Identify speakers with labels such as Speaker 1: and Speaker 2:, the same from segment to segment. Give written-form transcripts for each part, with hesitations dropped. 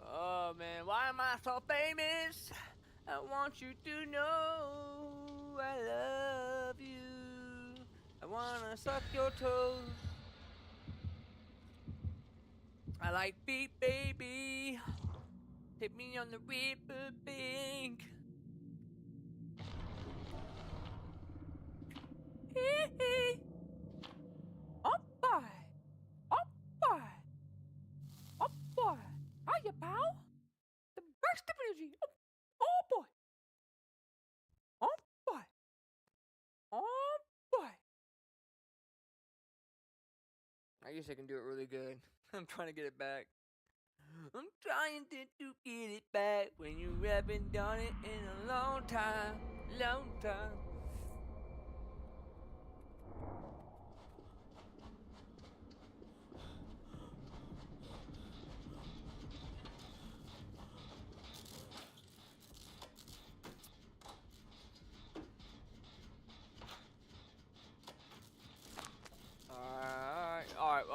Speaker 1: Oh man, why am I so famous? I want you to know I love you. I wanna suck your toes. I like beat baby. Take me on the river bank. Hee hee. Oh boy. Oh boy. Oh boy. Hiya, pal. The burst of energy. Oh, oh boy. Oh boy. Oh boy. I guess I can do it really good. I'm trying to get it back. I'm trying to get it back when you haven't done it in a long time. Long time. Alright.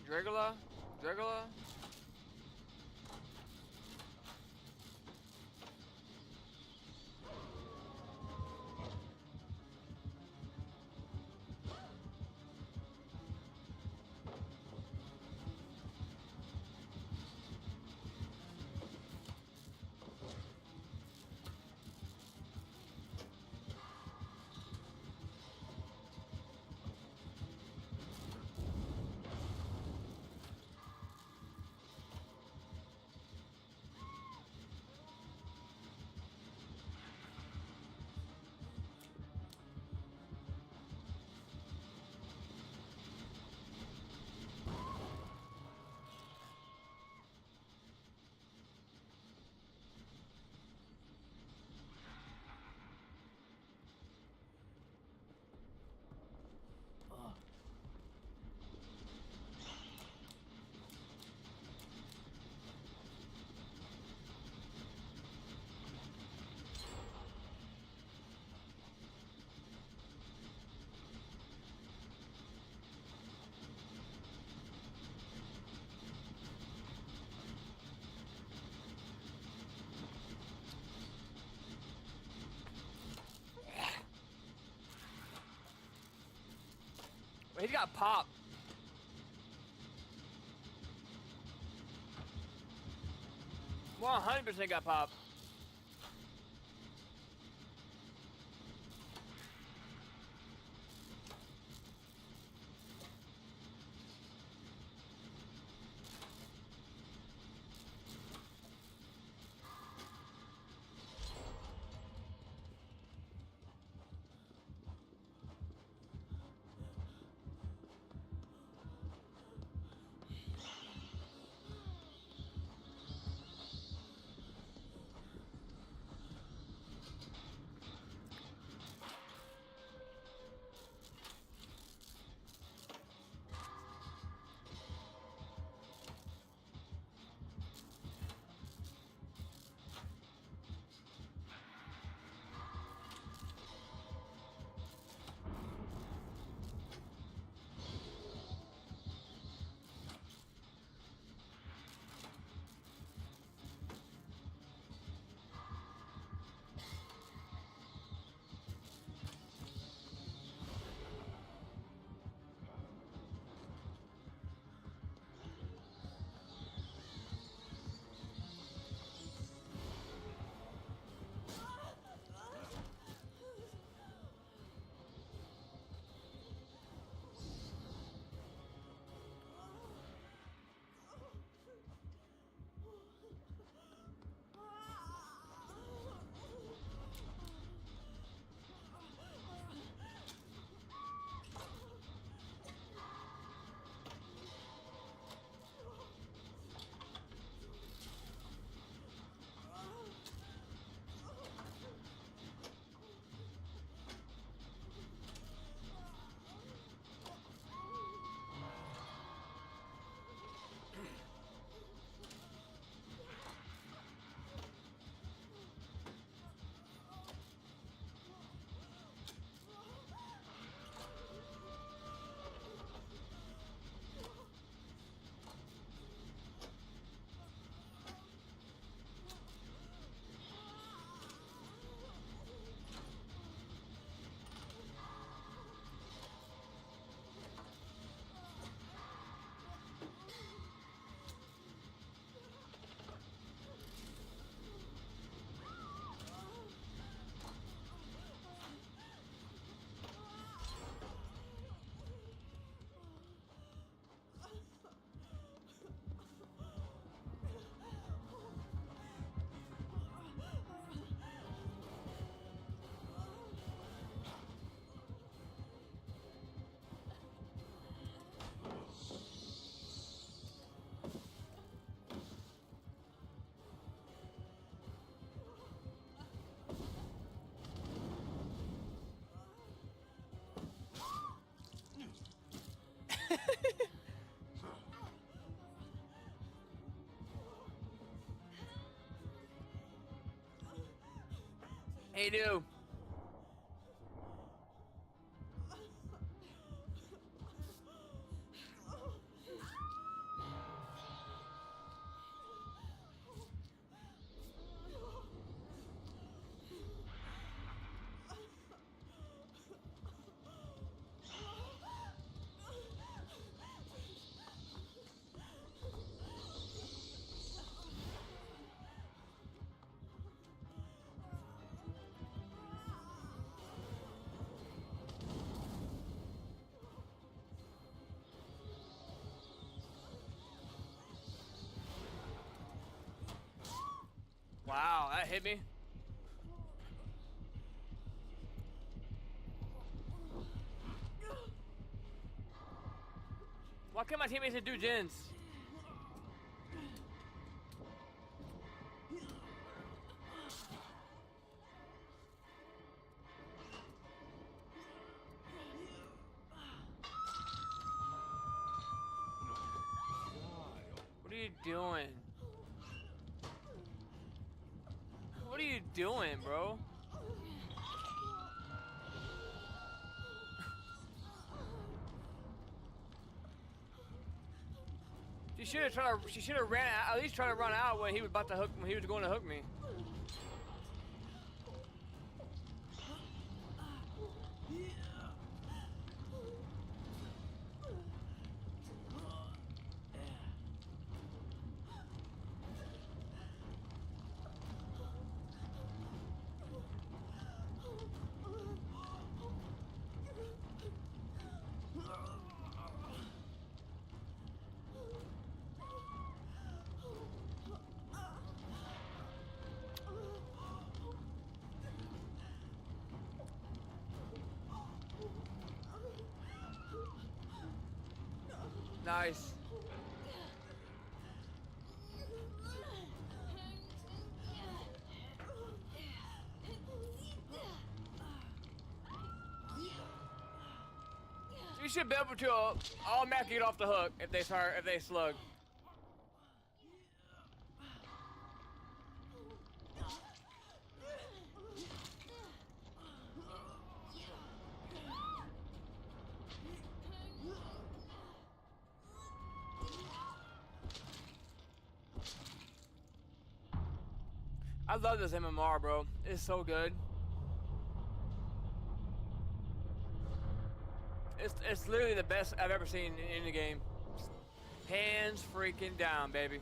Speaker 1: Dragula? Dragula? He's got pop. 100% got pop. Hey, dude. Wow, that hit me. Why can't my teammates do gens? What are you doing? What are you doing, bro? She should have ran out, at least tried to run out when he was about to hook, when he was going to hook me. Nice. You should be able to automatically get off the hook if they slug. I love this MMR, bro. It's so good. It's literally the best I've ever seen in the game. Hands freaking down, baby.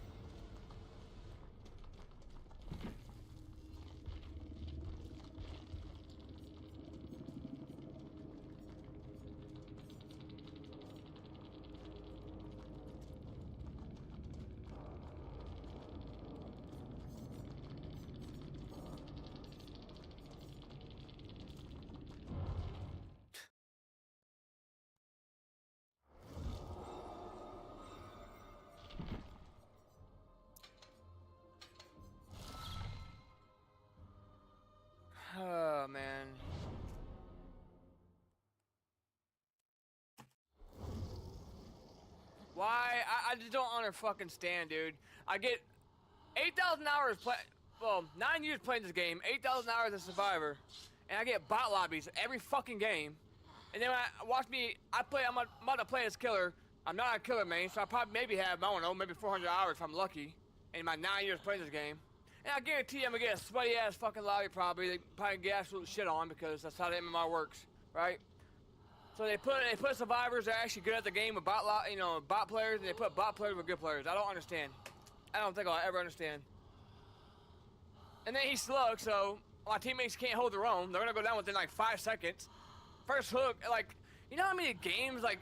Speaker 1: Oh, man. Why? I just don't fucking stand, dude. I get 8,000 hours play. Well, 9 years playing this game, 8,000 hours as Survivor, and I get bot lobbies every fucking game. And then I'm about to play as killer. I'm not a killer main, so I probably maybe have, I don't know, maybe 400 hours if I'm lucky in my 9 years playing this game. And I guarantee I'm gonna get a sweaty ass fucking lobby probably. They probably get absolute shit on because that's how the MMR works, right? So they put survivors that are actually good at the game with bot players, and they put bot players with good players. I don't understand. I don't think I'll ever understand. And then he slugged, so my teammates can't hold their own. They're gonna go down within like 5 seconds. First hook, like, you know how many games in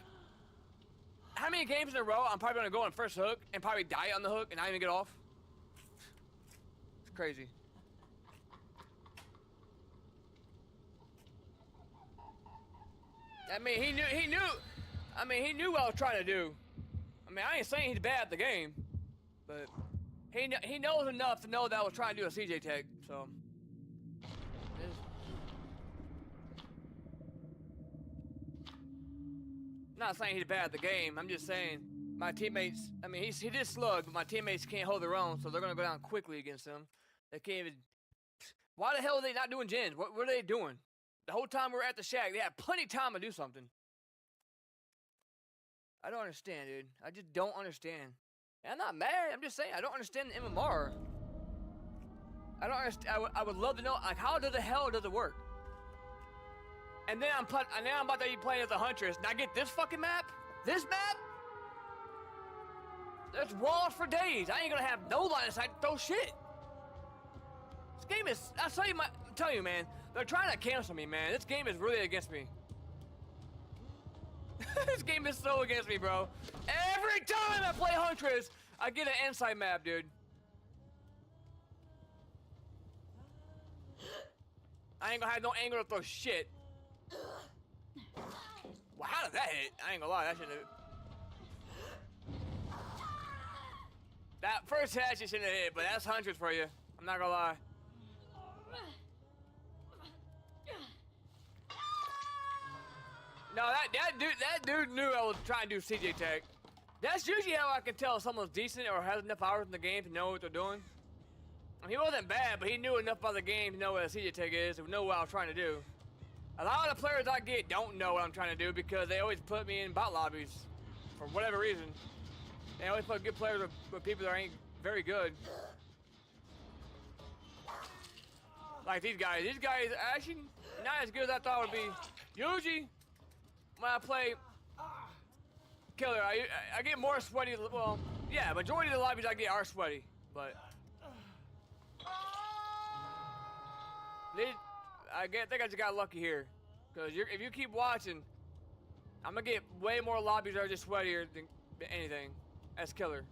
Speaker 1: a row I'm probably gonna go on first hook and probably die on the hook and not even get off? It's crazy. I mean, he knew what I was trying to do. I mean, I ain't saying he's bad at the game, but he knows enough to know that I was trying to do a CJ tag, so. I'm not saying he's bad at the game, I'm just saying my teammates, I mean, he did slug, but my teammates can't hold their own, so they're gonna go down quickly against him. They can't even, Why the hell are they not doing gens? What are they doing? The whole time we were at the shack, they had plenty of time to do something. I don't understand, dude. I just don't understand. And I'm not mad. I'm just saying I don't understand the MMR. I don't understand. I would love to know, like, how the hell does it work? And then I'm about to be playing as a Huntress, and I get this fucking map? This map? There's walls for days. I ain't gonna have no line of sight to throw shit. This game is, I'm telling you, man, they're trying to cancel me, man. This game is really against me. This game is so against me, bro. Every time I play Huntress, I get an inside map, dude. I ain't gonna have no angle to throw shit. Well, how did that hit? I ain't gonna lie, that shouldn't have. That first hit you shouldn't have hit, but that's Huntress for you. I'm not gonna lie. No, that dude knew I was trying to do CJ tech. That's usually how I can tell if someone's decent or has enough hours in the game to know what they're doing. I mean, he wasn't bad, but he knew enough about the game to know what a CJ tech is and know what I was trying to do. A lot of the players I get don't know what I'm trying to do because they always put me in bot lobbies for whatever reason. They always put good players with people that ain't very good. Like these guys. These guys are actually not as good as I thought would be. Usually, when I play Killer, I get more sweaty. Well, yeah, majority of the lobbies I get are sweaty, but I think I just got lucky here, because if you keep watching, I'm gonna get way more lobbies that are just sweatier than anything as Killer.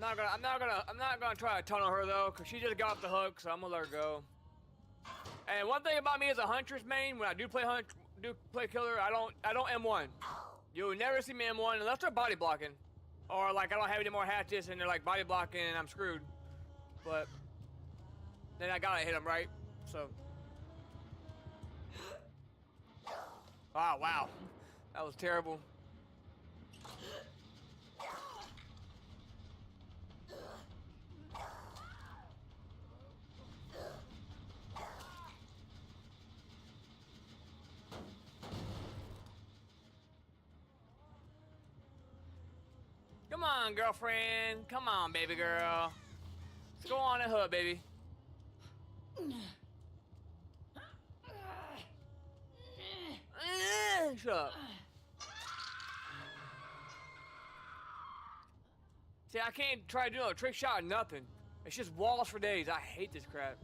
Speaker 1: I'm not gonna try to tunnel her though, cause she just got off the hook, so I'm gonna let her go. And one thing about me as a Huntress main, when I do play Killer, I don't M1. You'll never see me M1 unless they're body blocking, or like I don't have any more hatches and they're like body blocking and I'm screwed. But then I gotta hit them right. So. Oh wow, that was terrible. Come on, girlfriend. Come on, baby girl. Let's go on a hood, baby. Shut up. See, I can't try to do a trick shot or nothing. It's just walls for days. I hate this crap.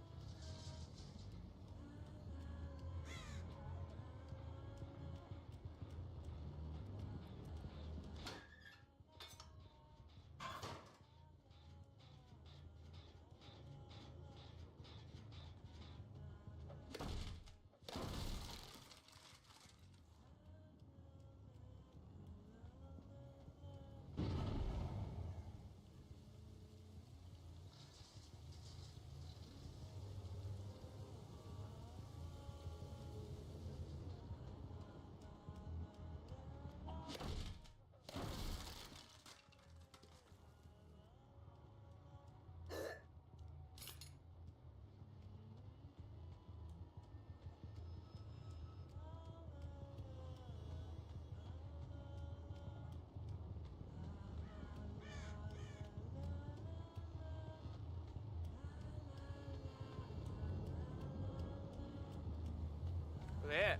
Speaker 1: Yeah.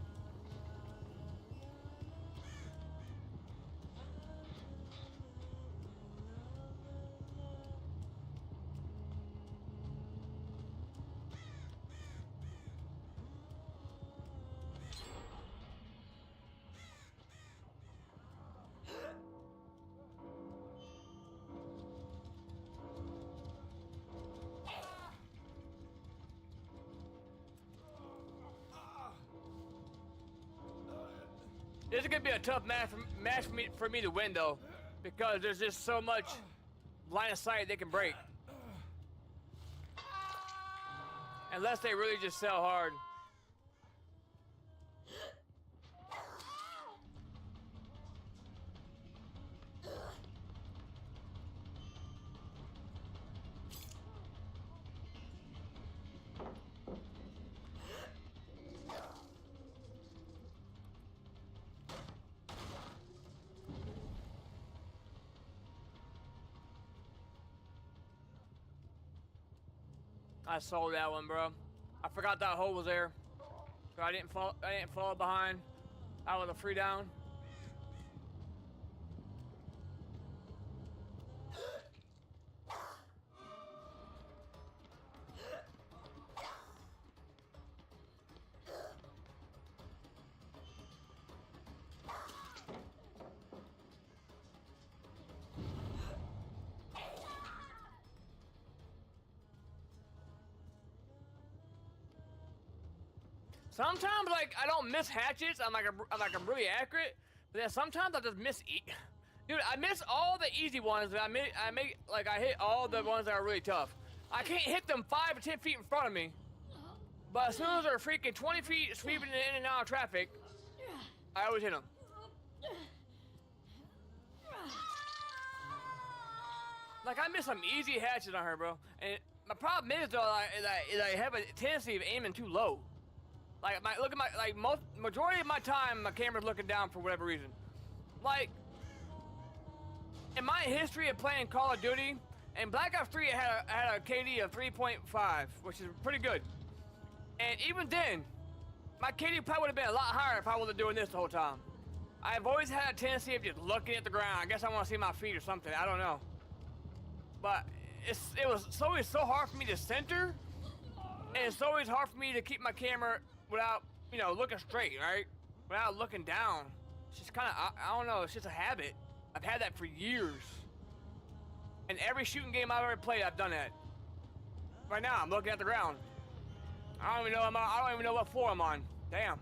Speaker 1: This is gonna be a tough match for me to win though, because there's just so much line of sight they can break. Unless they really just sell hard. I sold that one, bro. I forgot that hole was there. So I didn't fall behind. I was a free down. Sometimes, like, I don't miss hatchets. I'm really accurate. But then sometimes I just miss. Dude, I miss all the easy ones. I hit all the ones that are really tough. I can't hit them 5 or 10 feet in front of me. But as soon as they're freaking 20 feet sweeping in and out of traffic, I always hit them. Like, I miss some easy hatchets on her, bro. And my problem is, though, is I have a tendency of aiming too low. Like, majority of my time, my camera's looking down for whatever reason. Like, in my history of playing Call of Duty, and Black Ops 3 had a KD of 3.5, which is pretty good. And even then, my KD probably would have been a lot higher if I wasn't doing this the whole time. I've always had a tendency of just looking at the ground. I guess I want to see my feet or something. I don't know. But it was always so hard for me to center, and it's always hard for me to keep my camera without, you know, looking straight, right? Without looking down. It's just kind of, I don't know, it's just a habit. I've had that for years. In every shooting game I've ever played, I've done that. Right now, I'm looking at the ground. I don't even know what floor I'm on. Damn.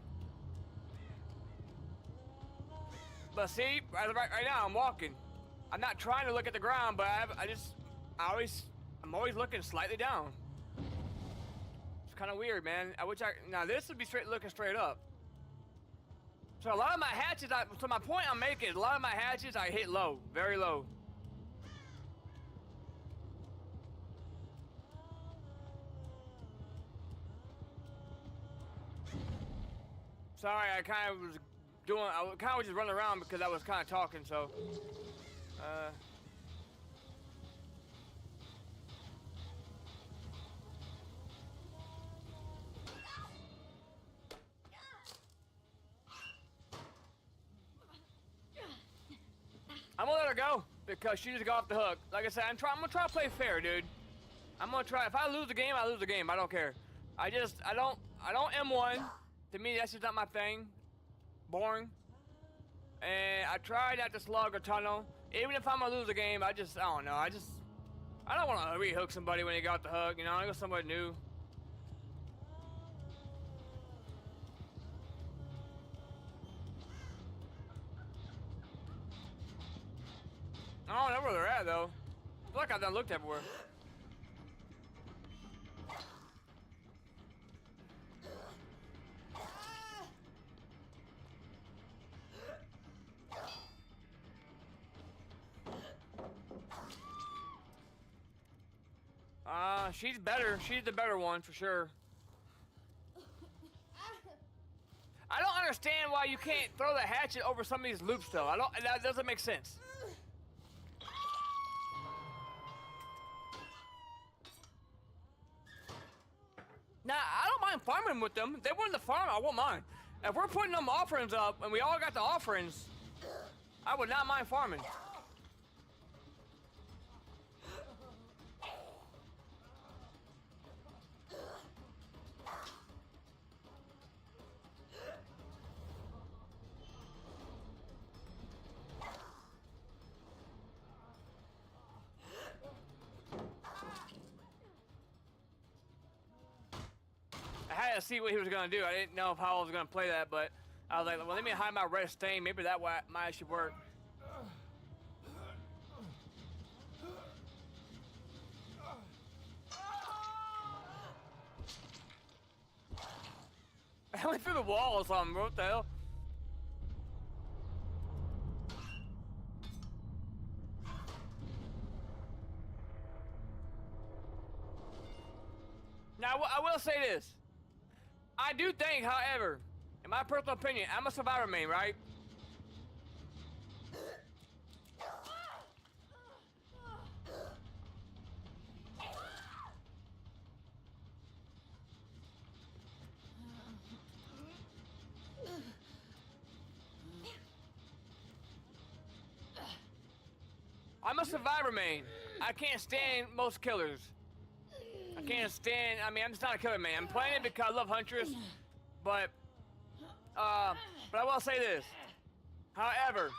Speaker 1: But see, right now, I'm walking. I'm not trying to look at the ground, but I'm always looking slightly down. Kind of weird, man. Now this would be looking straight up. So a lot of my hatches, so my point I'm making is a lot of my hatches I hit low, very low. Sorry, I kind of was just running around because I was kind of talking, so. I'm gonna let her go because she just got off the hook. Like I said, I'm gonna try to play fair, dude. I'm gonna try. If I lose the game, I lose the game. I don't care. I don't M1. To me, that's just not my thing. Boring. And I tried at the slug or tunnel. Even if I'm gonna lose the game, I don't know. I don't want to rehook somebody when they got the hook. You know, I go somebody new. I don't know where they're at, though. I feel like I've done looked everywhere. She's better. She's the better one, for sure. I don't understand why you can't throw the hatchet over some of these loops, though. That doesn't make sense. Nah, I don't mind farming with them. If they wanted to farm, I won't mind. If we're putting them offerings up and we all got the offerings, I would not mind farming. I had to see what he was gonna do. I didn't know how I was gonna play that, but I was like, well, let me hide my red stain. Maybe that might actually work. I went through the wall or something, bro. What the hell? Now, I will say this. I do think, however, in my personal opinion, I'm a survivor main, right? I'm a survivor main. I can't stand most killers. I can't stand, I mean, I'm just not a killer main. I'm playing it because I love Huntress, but I will say this. However,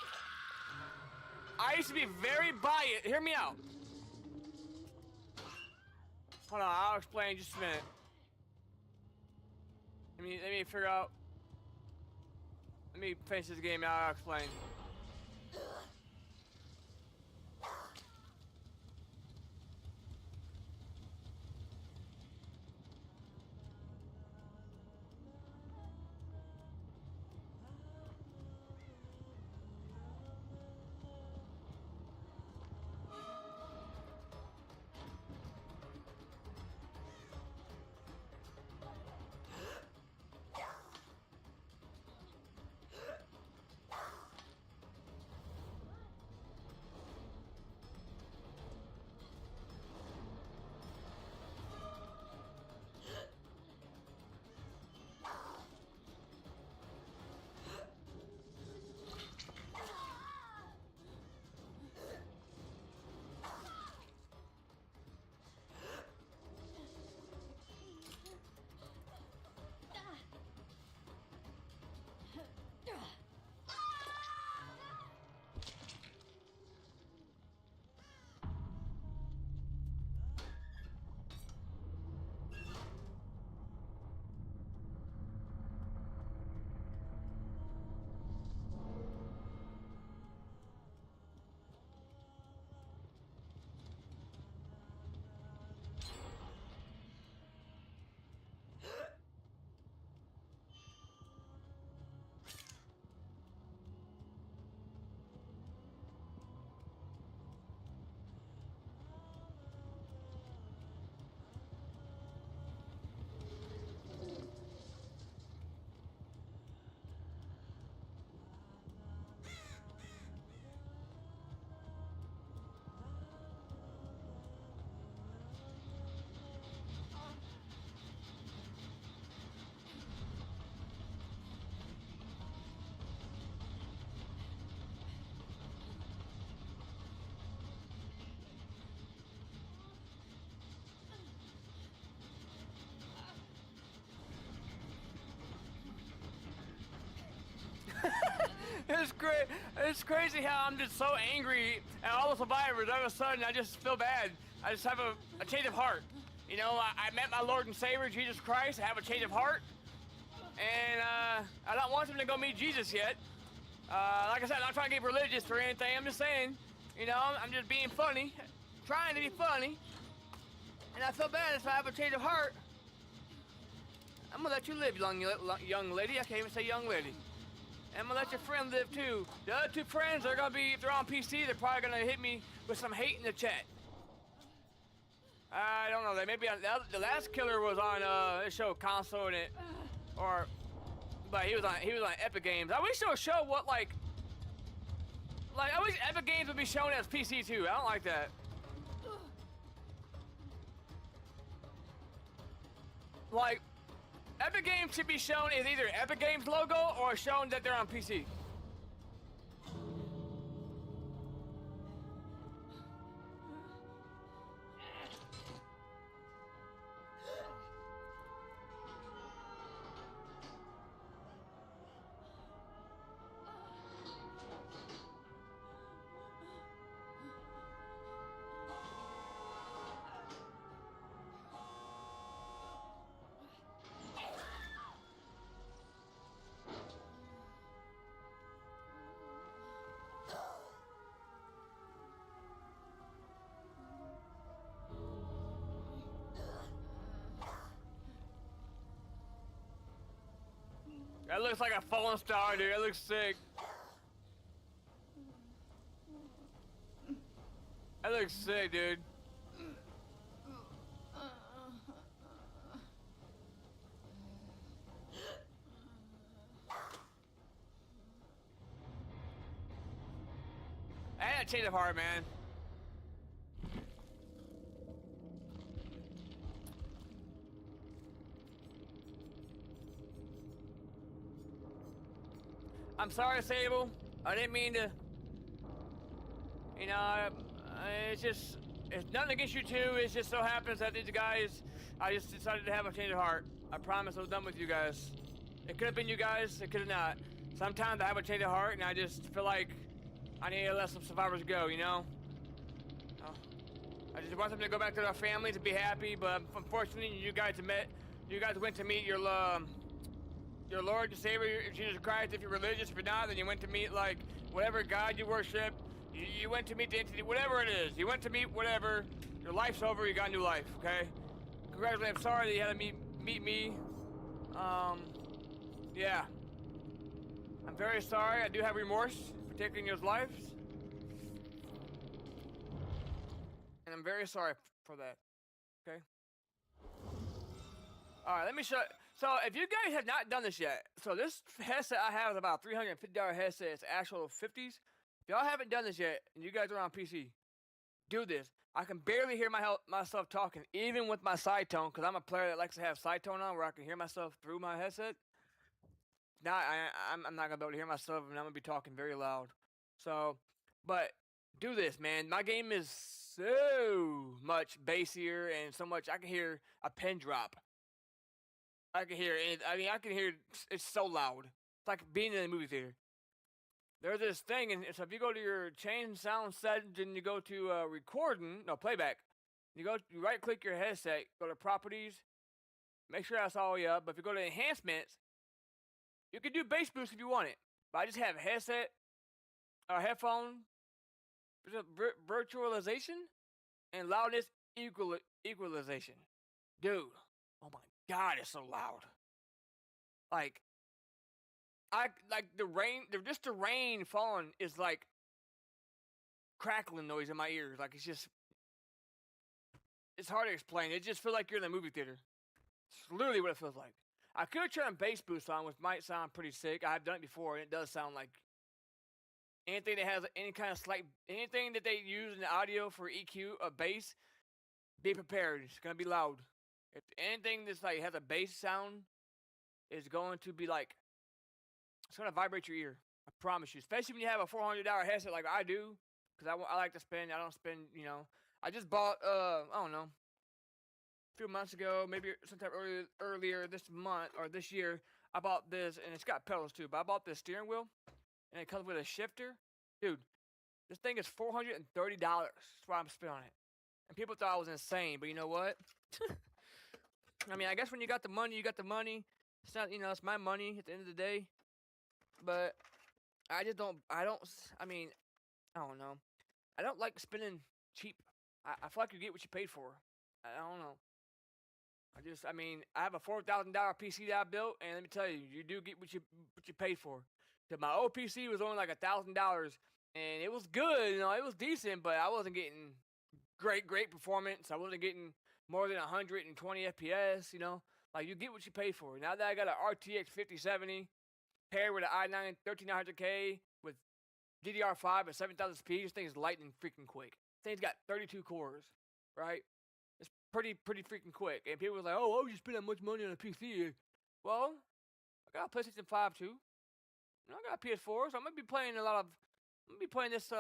Speaker 1: I used to be very biased. Hear me out. Hold on, I'll explain in just a minute. Let me figure out. Let me finish this game out, I'll explain. It's great. It's crazy how I'm just so angry at all the survivors. All of a sudden, I just feel bad. I just have a change of heart. You know, I met my Lord and Savior, Jesus Christ. I have a change of heart. And I don't want them to go meet Jesus yet. Like I said, I'm not trying to get religious or anything. I'm just saying, you know, I'm just being funny. Trying to be funny. And I feel bad if I have a change of heart. I'm gonna let you live, young lady. I can't even say young lady. And I'm gonna let your friend live too. The other two friends are gonna be, if they're on PC, they're probably gonna hit me with some hate in the chat. I don't know. They maybe the last killer was on this show console and it, but he was on Epic Games. I wish they would show what like I wish Epic Games would be shown as PC too. I don't like that. Like, Epic Games should be shown as either Epic Games logo or shown that they're on PC. That looks like a fallen star, dude. That looks sick. That looks sick, dude. I had a change of heart, man. I'm sorry, Sable. I didn't mean to. You know, it's just, it's nothing against you two. It just so happens that these guys, I just decided to have a change of heart. I promise I was done with you guys. It could have been you guys, it could have not. Sometimes I have a change of heart and I just feel like I need to let some survivors go, you know? I just want them to go back to their families to be happy, but unfortunately you guys went to meet your Lord and Savior, Jesus Christ. If you're religious, if you're not, then you went to meet, like, whatever God you worship. You went to meet the entity, whatever it is. You went to meet whatever. Your life's over, you got a new life, okay? Congratulations, I'm sorry that you had to meet me. Yeah. I'm very sorry, I do have remorse for taking your lives. And I'm very sorry for that, okay? Alright, let me show. So, if you guys have not done this yet, so this headset I have is about a $350 headset. It's actual 50s. If y'all haven't done this yet, and you guys are on PC, do this. I can barely hear myself talking, even with my side tone, because I'm a player that likes to have side tone on, where I can hear myself through my headset. Now, I'm not going to be able to hear myself, and I'm going to be talking very loud. So, but do this, man. My game is so much bassier, and so much, I can hear a pin drop. I can hear it. I mean, I can hear it's so loud. It's like being in a movie theater. There's this thing, and so if you go to your change sound settings and you go to playback, you right click your headset, go to properties, make sure that's all the way up. But if you go to enhancements, you can do bass boost if you want it. But I just have headset, headphone, virtualization, and loudness equalization. Dude, oh my God, it's so loud. Like the rain falling is like crackling noise in my ears. Like it's hard to explain. It just feels like you're in a movie theater. It's literally what it feels like. I could turn bass boost on, which might sound pretty sick. I've done it before, and it does sound like anything that has any kind of anything that they use in the audio for EQ, a bass. Be prepared. It's gonna be loud. If anything that's like has a bass sound, is going to be like, it's gonna vibrate your ear. I promise you. Especially when you have a $400 headset like I do, because I like to spend. I don't spend. You know, I just bought. I don't know. A few months ago, maybe sometime earlier this month or this year, I bought this, and it's got pedals too. But I bought this steering wheel, and it comes with a shifter. Dude, this thing is $430. That's why I'm spending on it. And people thought I was insane, but you know what? I mean, I guess when you got the money, you got the money. It's not, it's my money at the end of the day. But I just don't. I mean, I don't know. I don't like spending cheap. I feel like you get what you paid for. I don't know. I mean, I have a $4,000 PC that I built, and let me tell you, you do get what you paid for. Cause my old PC was only like $1,000, and it was good, it was decent, but I wasn't getting great performance. I wasn't getting more than 120 FPS, Like, you get what you pay for. Now that I got an RTX 5070, paired with an i9 13900K with DDR5 at 7,000 speed, this thing is lightning freaking quick. This thing's got 32 cores, right? It's pretty freaking quick. And people was like, oh, you spend that much money on a PC. Well, I got a PlayStation 5 too. I got a PS4, so I'm gonna be playing this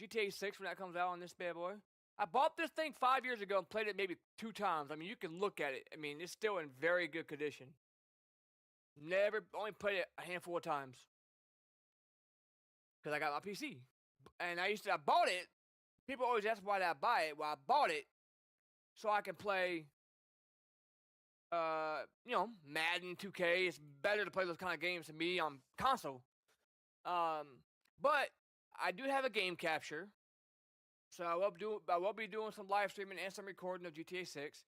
Speaker 1: GTA 6 when that comes out on this bad boy. I bought this thing 5 years ago and played it maybe 2 times. I mean, you can look at it. I mean, it's still in very good condition. Only played it a handful of times. Because I got my PC. And I bought it. People always ask why did I buy it. Well, I bought it so I can play, Madden 2K. It's better to play those kind of games to me on console. But I do have a game capture. So I will be doing some live streaming and some recording of GTA 6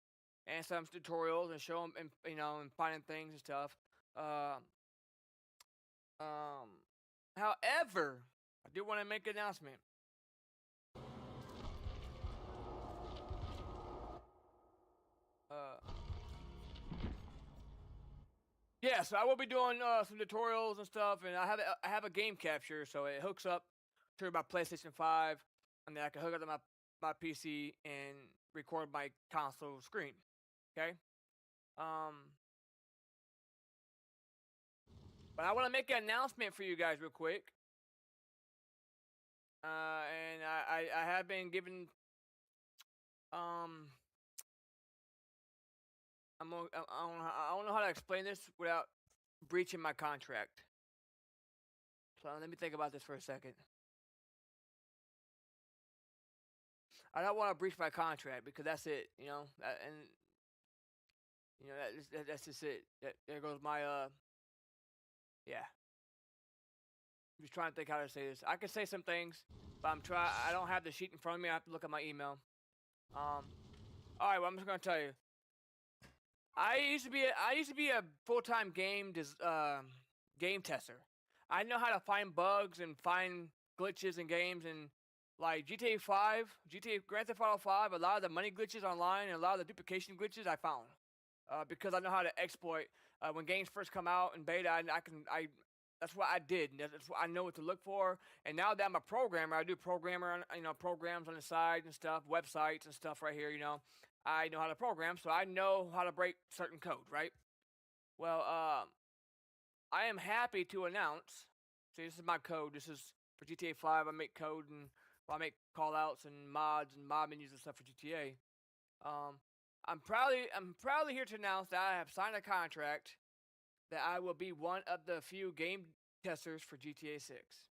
Speaker 1: and some tutorials and show them and finding things and stuff. However, I do want to make an announcement. Yeah, so I will be doing some tutorials and stuff, and I have a game capture, so it hooks up to my PlayStation 5, and then I can hook up to my PC and record my console screen. Okay. But I want to make an announcement for you guys real quick. And I have been given I don't know how to explain this without breaching my contract. So let me think about this for a second. I don't want to breach my contract because that's it, you know, and you know that's just it. There goes my yeah. I'm just trying to think how to say this. I can say some things, but I don't have the sheet in front of me. I have to look at my email. All right. Well, I'm just gonna tell you. I used to be a full-time game tester. I know how to find bugs and find glitches in games, and like GTA 5, GTA Grand Theft Auto 5, a lot of the money glitches online and a lot of the duplication glitches I found because I know how to exploit when games first come out in beta. That's what I did. That's what I know what to look for. And now that I'm a programmer, I do programs on the side and stuff, websites and stuff right here. I know how to program, so I know how to break certain code, right? Well, I am happy to announce. See, this is my code. This is for GTA 5. I make code and I make callouts and mods and mod menus and stuff for GTA. I'm proudly here to announce that I have signed a contract that I will be one of the few game testers for GTA 6.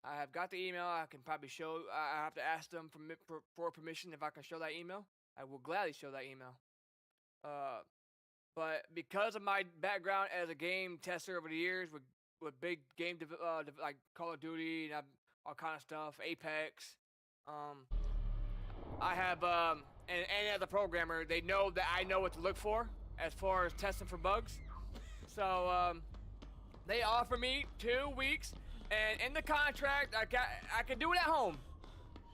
Speaker 1: I have got the email. I can probably show. I have to ask them for permission if I can show that email. I will gladly show that email. But because of my background as a game tester over the years with big game like Call of Duty and all kind of stuff, Apex, I have and as a programmer, they know that I know what to look for as far as testing for bugs. So they offer me 2 weeks. And in the contract, I can do it at home,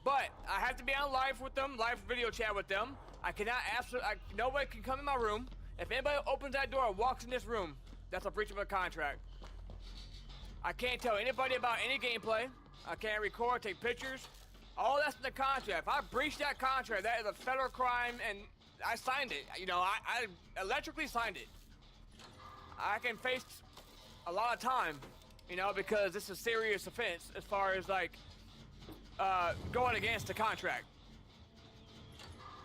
Speaker 1: but I have to be on live with them, live video chat with them. I cannot nobody can come in my room. If anybody opens that door and walks in this room, that's a breach of a contract. I can't tell anybody about any gameplay. I can't record, take pictures. All that's in the contract. If I breach that contract, that is a federal crime, and I signed it. I electrically signed it. I can face a lot of time. Because this is a serious offense as far as like going against the contract.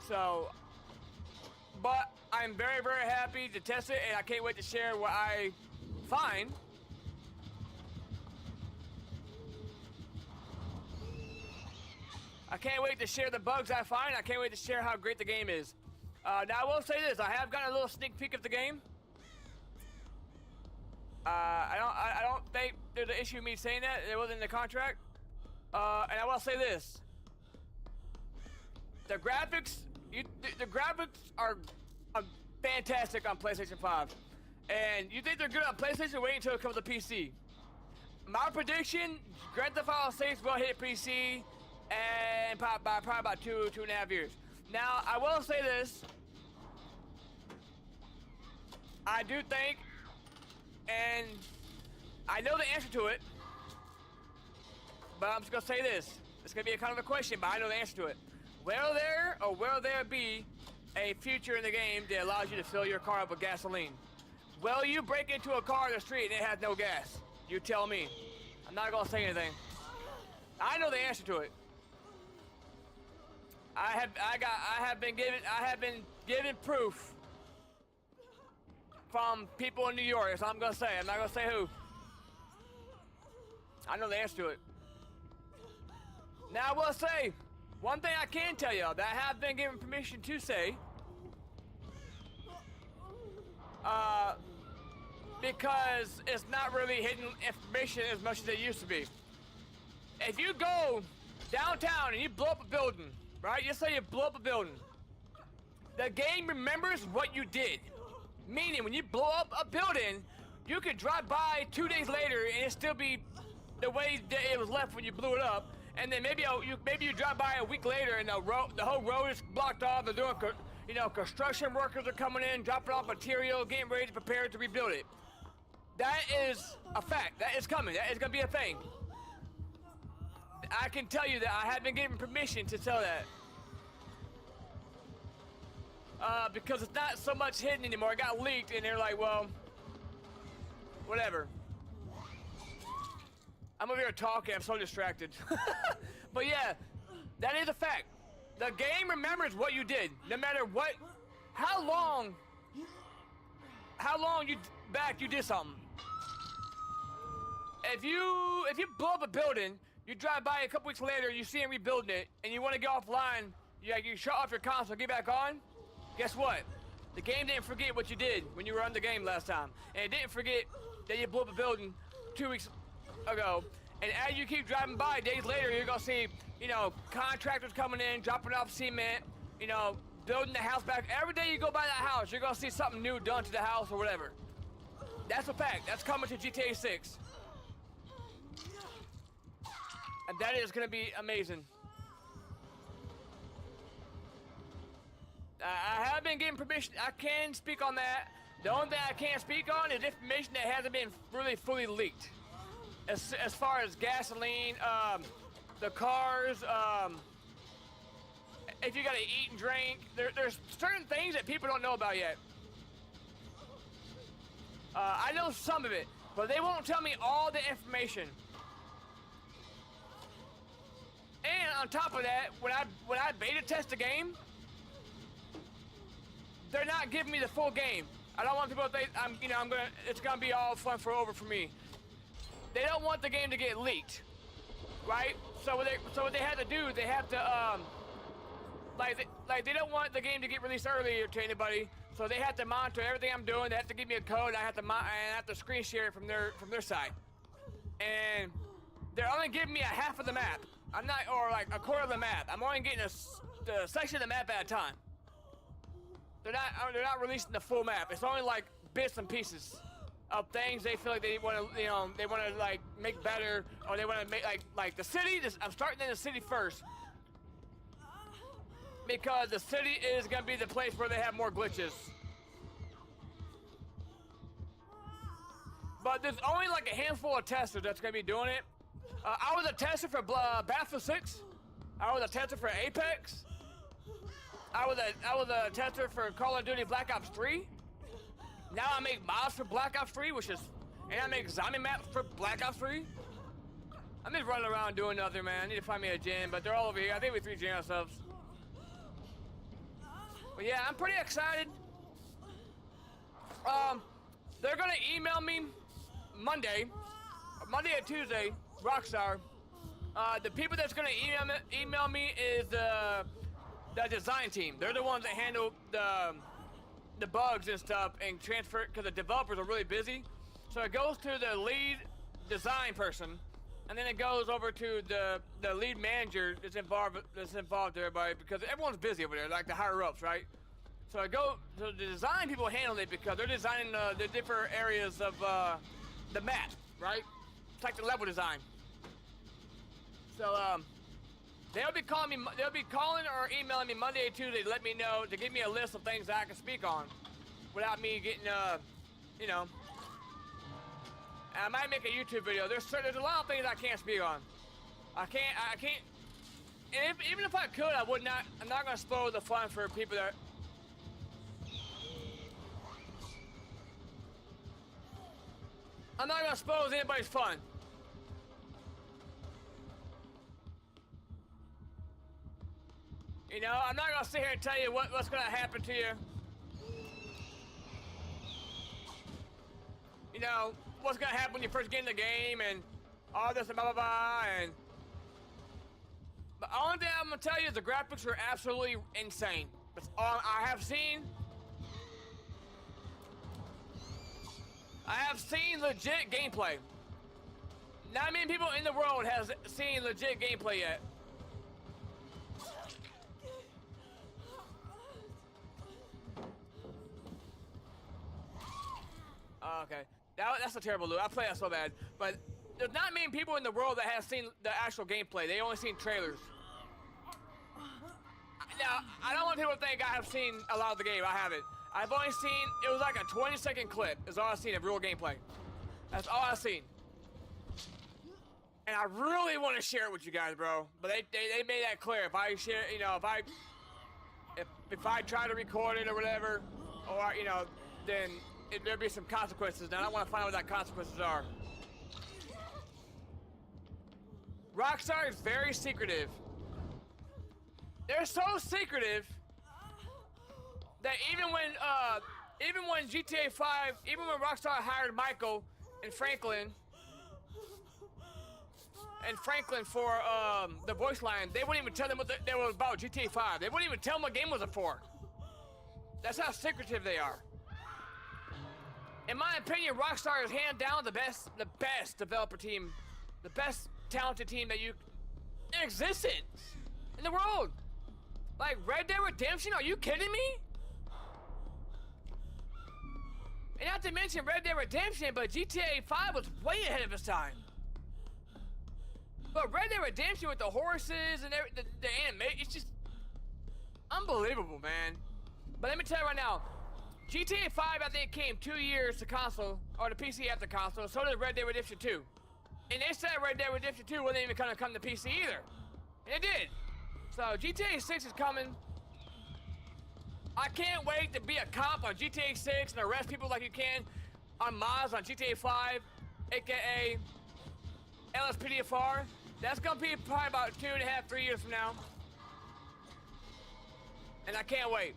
Speaker 1: So, but I'm very, very happy to test it, and I can't wait to share what I find. I can't wait to share the bugs I find. I can't wait to share how great the game is. Now I will say this: I have gotten a little sneak peek of the game. I don't think there's an issue with me saying that. It wasn't in the contract. And I will say this: the graphics are fantastic on PlayStation 5, and you think they're good on PlayStation? Wait until it comes to PC. My prediction: Grand Theft Auto 6 will hit PC, and probably about 2.5 years. Now I will say this: I do think. And I know the answer to it, but I'm just going to say this. It's going to be a kind of a question, but I know the answer to it. Will there be a feature in the game that allows you to fill your car up with gasoline? Will you break into a car in the street and it has no gas? You tell me. I'm not going to say anything. I know the answer to it. I have been given proof from people in New York. That's all I'm gonna say. I'm not gonna say who. I know the answer to it. Now I will say one thing I can tell you that I have been given permission to say, because it's not really hidden information as much as it used to be. If you go downtown and you blow up a building, right? You say you blow up a building. The game remembers what you did. Meaning, when you blow up a building, you could drive by 2 days later and it still be the way that it was left when you blew it up. And then maybe you drive by a week later and the whole road is blocked off. They're doing, construction workers are coming in, dropping off material, getting ready to prepare to rebuild it. That is a fact. That is coming. That is gonna be a thing. I can tell you that I have been given permission to tell that. Because it's not so much hidden anymore. It got leaked and they're like, well, whatever. I'm over here talking, I'm so distracted. But yeah, that is a fact. The game remembers what you did, no matter what, how long back you did something. If you blow up a building, you drive by a couple weeks later, you see him rebuilding it, and you want to get offline, you shut off your console, get back on, guess what? The game didn't forget what you did when you were on the game last time. And it didn't forget that you blew up a building 2 weeks ago. And as you keep driving by, days later, you're gonna see, contractors coming in, dropping off cement, building the house back. Every day you go by that house, you're gonna see something new done to the house or whatever. That's a fact. That's coming to GTA 6. And that is gonna be amazing. I have been given permission. I can speak on that. The only thing I can't speak on is information that hasn't been really fully leaked. As far as gasoline, the cars, if you gotta eat and drink, there's certain things that people don't know about yet. I know some of it, but they won't tell me all the information. And on top of that, when I beta test the game, they're not giving me the full game. I don't want people to think it's gonna be all fun for me. They don't want the game to get leaked, right? So what they have to do, they have to they don't want the game to get released earlier to anybody. So they have to monitor everything I'm doing. They have to give me a code. I have to screen share it from their side. And they're only giving me a half of the map. Or like a quarter of the map. I'm only getting a section of the map at a time. They're not releasing the full map. It's only like bits and pieces of things they feel like they want to like make better, or they want to make like the city. I'm starting in the city first because the city is gonna be the place where they have more glitches. But there's only like a handful of testers that's gonna be doing it. I was a tester for Battlefield 6. I was a tester for Apex. I was a tester for Call of Duty Black Ops 3. Now I make mods for Black Ops 3, and I make zombie maps for Black Ops 3. I'm just running around doing nothing, man. I need to find me a gym, but they're all over here. I think we 3 gym ourselves. But yeah, I'm pretty excited. They're gonna email me Monday or Tuesday, Rockstar. The people that's gonna email me is the design team. They're the ones that handle the bugs and stuff and transfer it, because the developers are really busy. So it goes to the lead design person, and then it goes over to the lead manager that's involved with everybody, because everyone's busy over there, like the higher ups, right? So the design people handle it because they're designing the different areas of the map, right? It's like the level design. So they'll be calling or emailing me Monday or Tuesday to let me know, to give me a list of things that I can speak on without me getting I might make a YouTube video. There's a lot of things I can't speak on. I can't and even if I could, I'm not gonna spoil the fun for people that I'm not gonna spoil anybody's fun. I'm not gonna sit here and tell you what's gonna happen to you. What's gonna happen when you first get in the game and all this and blah blah blah. But the only thing I'm gonna tell you is the graphics are absolutely insane. That's all I have seen. I have seen legit gameplay. Not many people in the world has seen legit gameplay yet. Okay. That's a terrible loot. I play that so bad. But there's not many people in the world that have seen the actual gameplay. They only seen trailers. Now, I don't want people to think I have seen a lot of the game. I haven't. I've only seen, it was like a 20-second clip is all I've seen of real gameplay. That's all I've seen. And I really want to share it with you guys, bro. But they made that clear. If I share, you know, if I try to record it or whatever, or, you know, then there'll be some consequences. And I don't want to find out what that consequences are. Rockstar is very secretive. They're so secretive that even when GTA 5, even when Rockstar hired Michael and Franklin for the voice line, they wouldn't even tell them what they were about GTA 5. They wouldn't even tell them what game was it for. That's how secretive they are. In my opinion, Rockstar is hands down the best developer team, the best talented team that exists in the world. Like Red Dead Redemption, are you kidding me? And not to mention Red Dead Redemption, but GTA 5 was way ahead of its time. But Red Dead Redemption with the horses and the animation, it's just unbelievable, man. But let me tell you right now, GTA 5, I think, came 2 years to console, or the PC after console, so did Red Dead Redemption 2. And they said Red Dead Redemption 2 wasn't even gonna come to PC either. And it did. So GTA 6 is coming. I can't wait to be a cop on GTA 6 and arrest people like you can on mods on GTA 5, aka LSPDFR. That's gonna be probably about 2.5, 3 years from now. And I can't wait.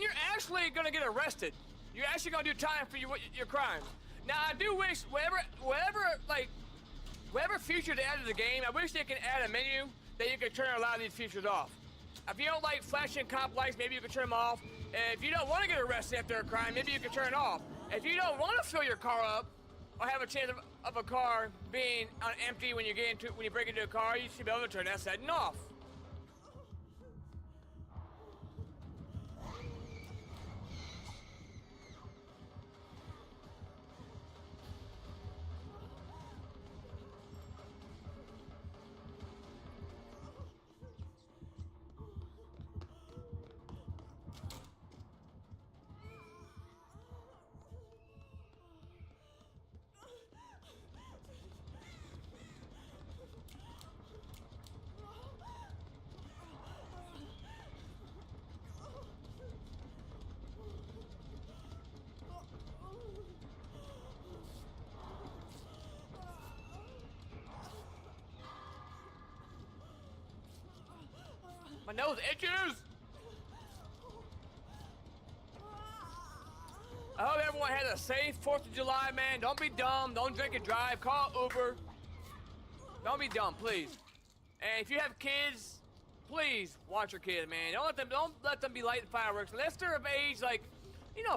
Speaker 1: You're actually gonna get arrested. You're actually gonna do time for your crime. Now I do wish whatever feature they add to the game, I wish they can add a menu that you can turn a lot of these features off. If you don't like flashing cop lights, maybe you can turn them off. And if you don't want to get arrested after a crime, maybe you can turn it off. If you don't want to fill your car up or have a chance of a car being on empty when you break into a car, you should be able to turn that setting off. My nose itches! I hope everyone had a safe 4th of July, man. Don't be dumb. Don't drink and drive. Call Uber. Don't be dumb, please. And if you have kids, please watch your kids, man. Don't let them be lighting fireworks. Unless they're of age, like,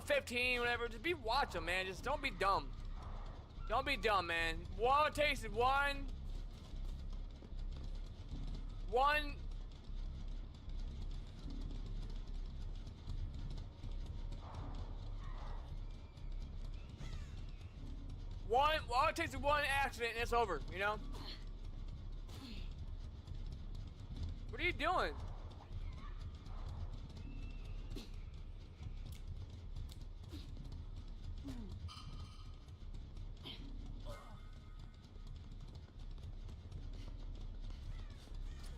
Speaker 1: 15, whatever. Just watch them, man. Just don't be dumb. Don't be dumb, man. All it takes is one all it takes is one accident and it's over, What are you doing?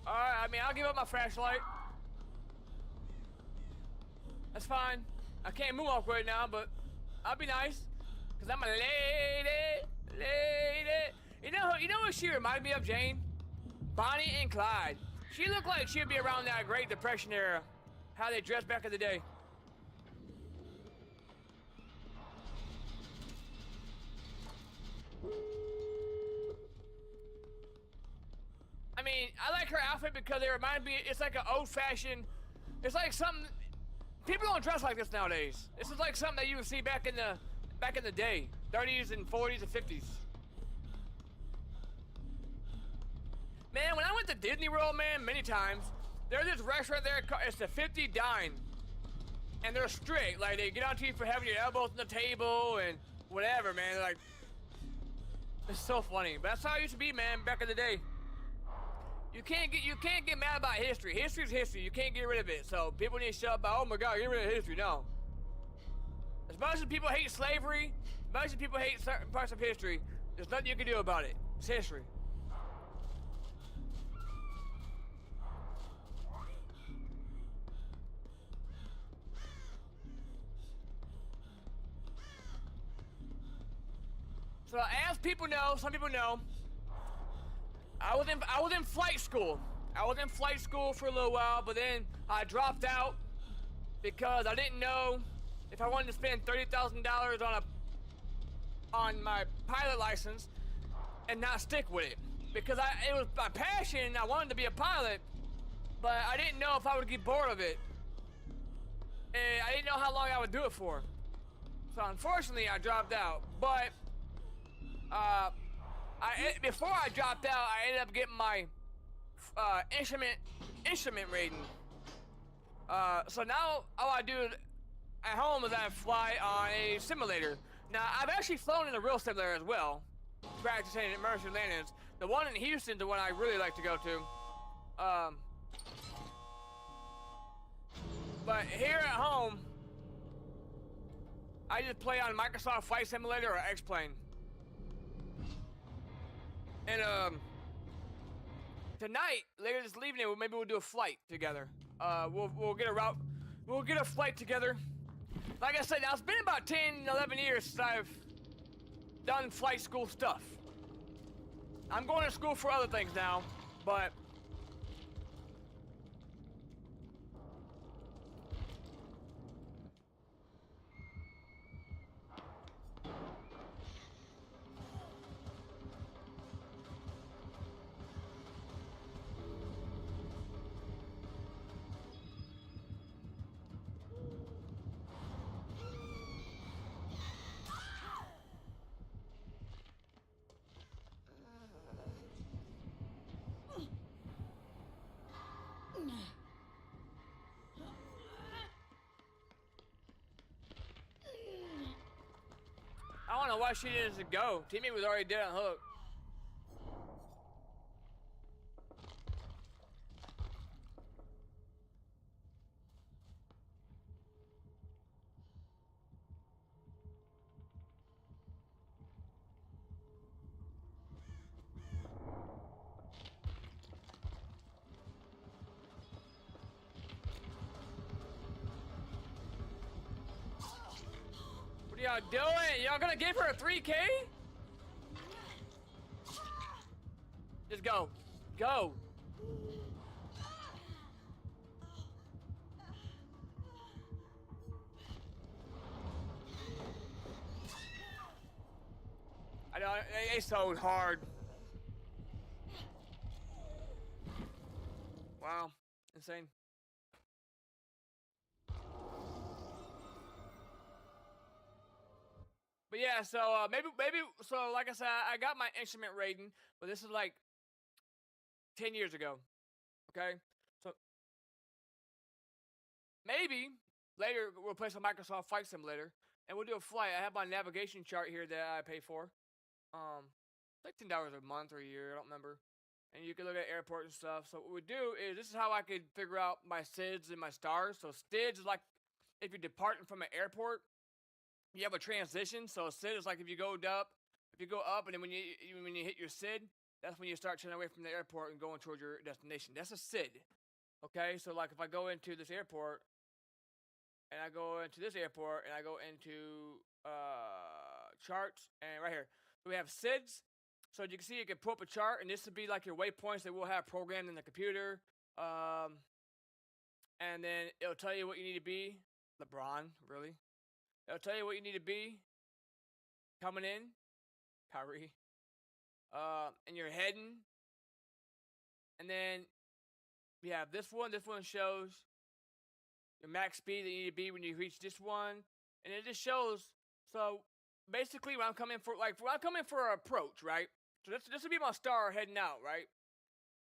Speaker 1: Alright, I'll give up my flashlight. That's fine. I can't move off right now, but I'll be nice. Cause I'm a lady. You know what she reminded me of, Jane? Bonnie and Clyde. She looked like she'd be around that Great Depression era. How they dressed back in the day. I mean, I like her outfit because it reminds me, it's like an old-fashioned, it's like something, people don't dress like this nowadays. This is like something that you would see back in the day, 30s and 40s and 50s. to Disney World, man, many times. There's this restaurant there, it's the 50 Dine. And they're strict, like they get on to you for having your elbows on the table and whatever, man. They're like, it's so funny. But that's how it used to be, man, back in the day. You can't get mad about history. History's history. You can't get rid of it. So people need to shut up about, oh my God, get rid of history. No. As much as people hate slavery, as much as people hate certain parts of history, there's nothing you can do about it. It's history. So as people know, some people know, I was in flight school. I was in flight school for a little while, but then I dropped out because I didn't know if I wanted to spend $30,000 on my pilot license and not stick with it. Because it was my passion, I wanted to be a pilot, but I didn't know if I would get bored of it. And I didn't know how long I would do it for. So unfortunately, I dropped out. But before I dropped out, I ended up getting my instrument rating. So now all I do at home is I fly on a simulator. Now I've actually flown in a real simulator as well, practicing immersion landings. The one in Houston's the one I really like to go to. But here at home, I just play on Microsoft Flight Simulator or X-Plane. And tonight, later this evening, maybe we'll do a flight together. We'll get a route, we'll get a flight together. Like I said, now it's been about 10, 11 years since I've done flight school stuff. I'm going to school for other things now, but I don't know why she didn't go. Timmy was already dead on hook. What are y'all doing? Y'all gonna give her a 3K? Just go. Go. I know, it's so hard. Wow. Insane. But yeah, so so like I said, I got my instrument rating, but this is like 10 years ago. Okay? So maybe later we'll play some Microsoft Flight Simulator and we'll do a flight. I have my navigation chart here that I pay for. It's like $10 a month or a year, I don't remember. And you can look at airports and stuff. So what we do is, this is how I could figure out my SIDS and my stars. So SIDS is like if you're departing from an airport, you have a transition. So a SID is like if you go up, and then when you hit your SID, that's when you start turning away from the airport and going towards your destination. That's a SID. Okay, so like if I go into this airport, and I go into this airport, and I go into charts, and right here, so we have SIDS. So as you can see, you can pull up a chart, and this would be like your waypoints that we'll have programmed in the computer. And then it'll tell you what you need to be. LeBron, really? It'll tell you what you need to be coming in. Kyrie. And you're heading. And then we have this one. This one shows your max speed that you need to be when you reach this one. And it just shows. So basically, when I'm coming for an approach, right? So this would be my star heading out, right?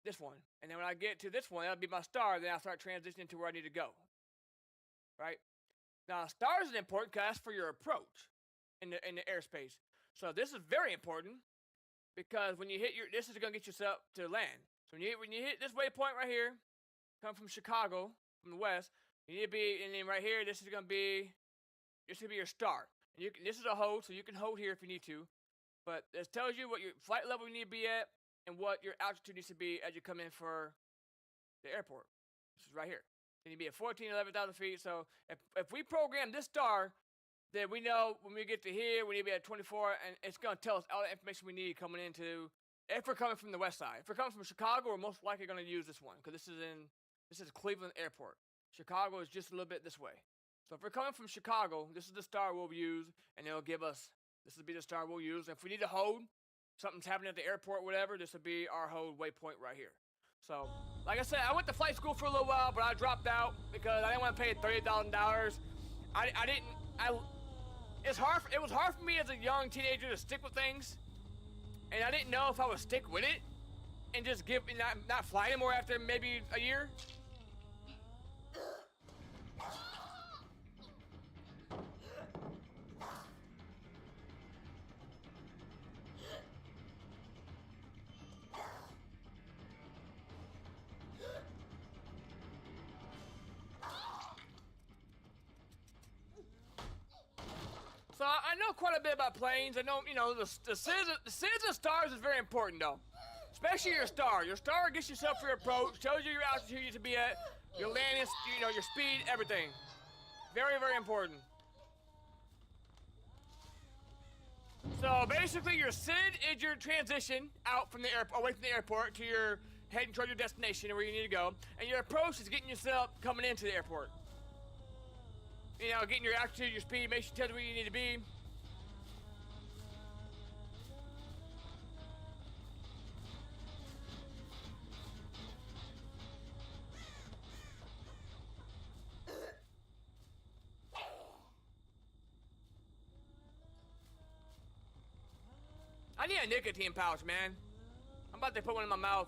Speaker 1: this one. And then when I get to this one, that'll be my star. Then I'll start transitioning to where I need to go. Right? Now, stars is important because that's for your approach in the airspace. So this is very important because when you hit this is gonna get yourself to land. So when you hit this waypoint right here, come from Chicago from the west, you need to be, and then right here, this is gonna be your star. And this is a hold, so you can hold here if you need to. But this tells you what your flight level you need to be at and what your altitude needs to be as you come in for the airport. This is right here. You need to be at 14, 11,000 feet. So if we program this star, then we know when we get to here, we need to be at 24, and it's going to tell us all the information we need coming into, if we're coming from the west side. If we're coming from Chicago, we're most likely going to use this one, because this is Cleveland Airport. Chicago is just a little bit this way. So if we're coming from Chicago, this is the star we'll use, and it'll give us, this will be the star we'll use. If we need to hold, something's happening at the airport, whatever, this will be our hold waypoint right here. So, like I said, I went to flight school for a little while, but I dropped out because I didn't want to pay $30,000. It was hard for me as a young teenager to stick with things, and I didn't know if I would stick with it and just not fly anymore after maybe a year. So I know quite a bit about planes. I know, the SIDS and stars is very important, though. Especially your star. Your star gets yourself for your approach, tells you your altitude you need to be at, your landing, your speed, everything. Very, very important. So basically, your SID is your transition out from the away from the airport to your heading toward your destination where you need to go, and your approach is getting yourself coming into the airport. Getting your altitude, your speed, make sure you tell you where you need to be. I need a nicotine pouch, man. I'm about to put one in my mouth.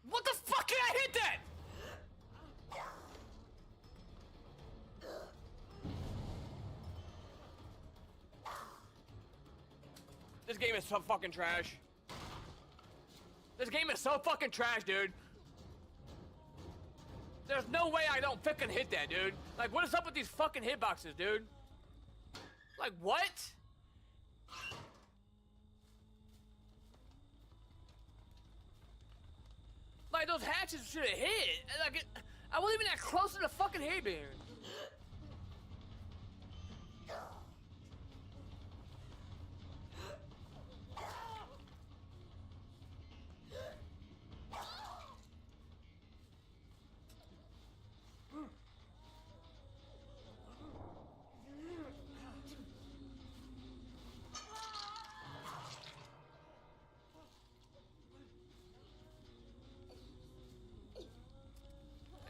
Speaker 1: What the fuck can I hit that? This game is so fucking trash. This game is so fucking trash, dude. There's no way I don't fucking hit that, dude. Like, what is up with these fucking hitboxes, dude? Like, what? Like, those hatches should have hit. Like, I wasn't even that close to the fucking haybeam.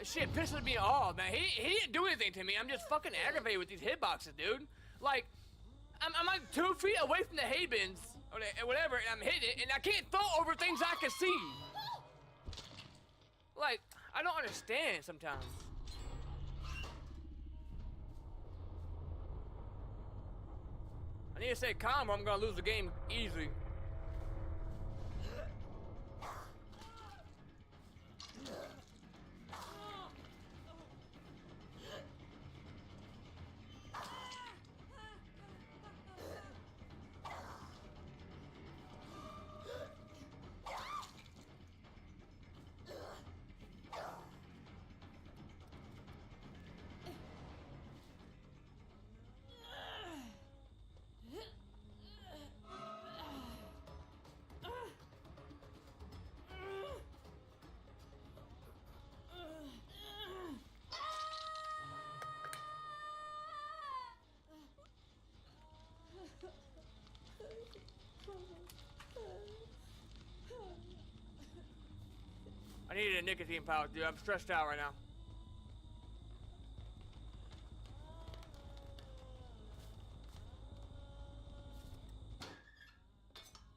Speaker 1: Shit pisses me off, man. He didn't do anything to me. I'm just fucking aggravated with these hitboxes, dude. Like, I'm like 2 feet away from the hay bins, or whatever, and I'm hitting it, and I can't throw over things I can see. Like, I don't understand sometimes. I need to stay calm or I'm gonna lose the game easily. needed a nicotine pouch, dude. I'm stressed out right now.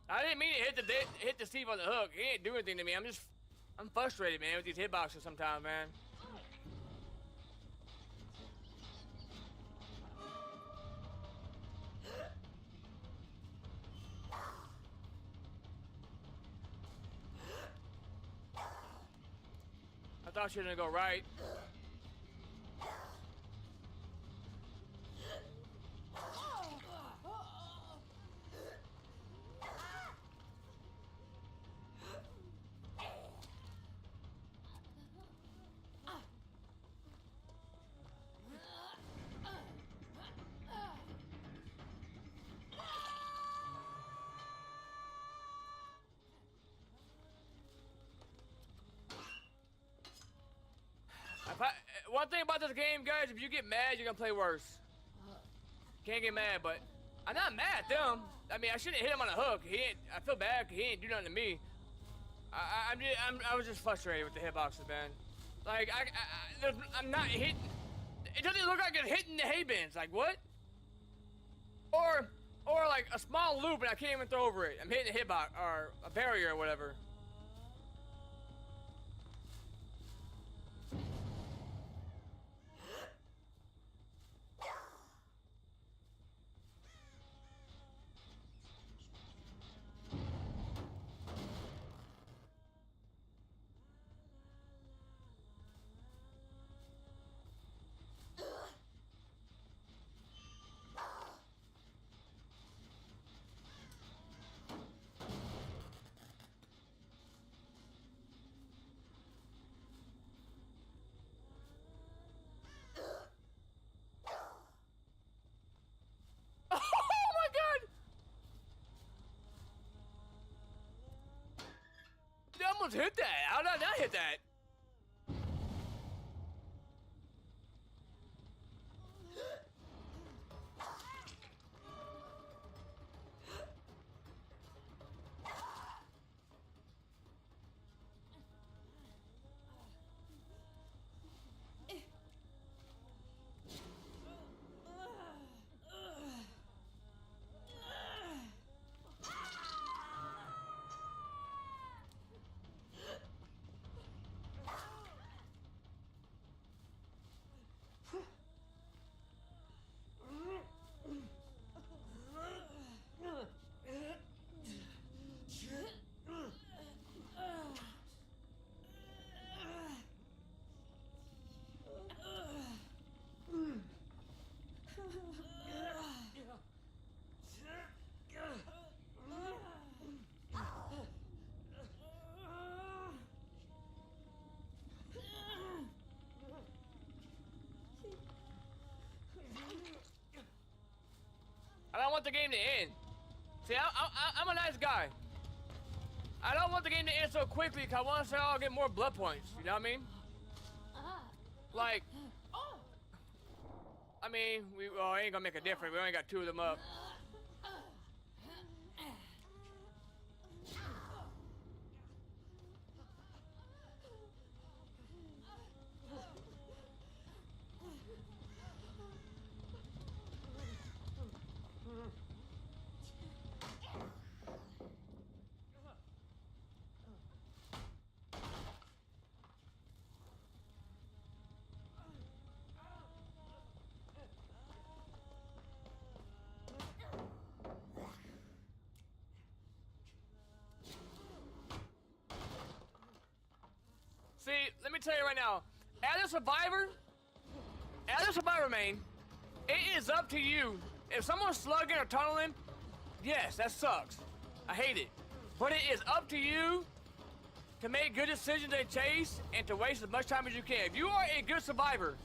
Speaker 1: I didn't mean to hit the Steve on the hook. He ain't doing anything to me. I'm frustrated, man, with these hitboxes sometimes, man. I thought she was gonna go right. One thing about this game, guys, if you get mad, you're gonna play worse. Can't get mad, but I'm not mad at them. I mean, I shouldn't hit him on a hook. I feel bad because he ain't do nothing to me. I was just frustrated with the hitboxes, man. Like, I'm not hitting. It doesn't look like it's hitting the hay bins. Like, what? Or like a small loop and I can't even throw over it. I'm hitting a hitbox or a barrier or whatever. Almost hit that. How did I not hit that? I don't want the game to end. See, I'm a nice guy. I don't want the game to end so quickly because I want us to all get more blood points. You know what I mean? Like, I mean, well, it ain't gonna make a difference. We only got 2 of them up. See, let me tell you right now, as a survivor main, it is up to you. If someone's slugging or tunneling, yes, that sucks. I hate it. But it is up to you to make good decisions and chase and to waste as much time as you can. If you are a good survivor,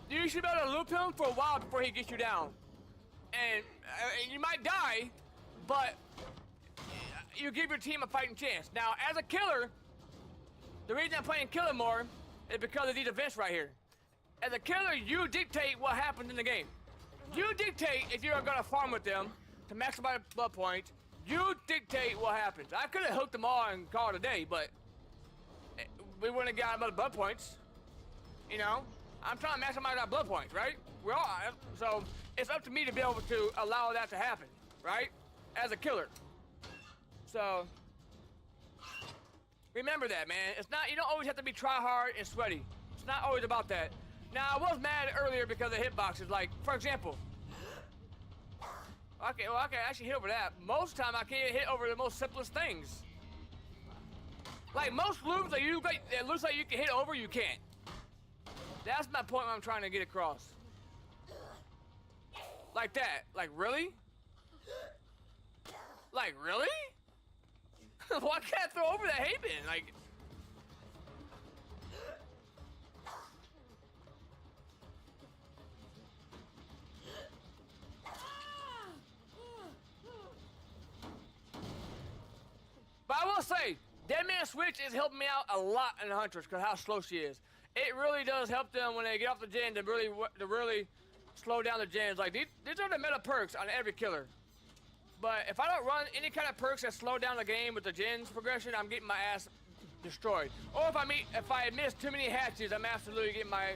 Speaker 1: you should be able to loop him for a while before he gets you down. And you might die, but you give your team a fighting chance. Now, as a killer, the reason I'm playing killer more is because of these events right here. As a killer, you dictate what happens in the game. You dictate if you're gonna farm with them to maximize blood points. You dictate what happens. I could have hooked them all and called it a day, but we wouldn't have got another blood points. You know, I'm trying to maximize our blood points, right? We're all so it's up to me to be able to allow that to happen, right? As a killer. So remember that, man. It's not, you don't always have to be try hard and sweaty. It's not always about that. Now I was mad earlier because of hitboxes. Like, for example. Okay, well I can actually hit over that. Most of the time I can't hit over the most simplest things. Like most loops that it looks like you can hit over, you can't. That's my point I'm trying to get across. Like that. Like really? Like really? Why can't I throw over that hay bin? Like. But I will say, Dead Man Switch is helping me out a lot in the Huntress because how slow she is. It really does help them when they get off the gen to really slow down the gens. Like these are the meta perks on every killer. But if I don't run any kind of perks that slow down the game with the gens progression, I'm getting my ass destroyed. Or if I miss too many hatches, I'm absolutely getting my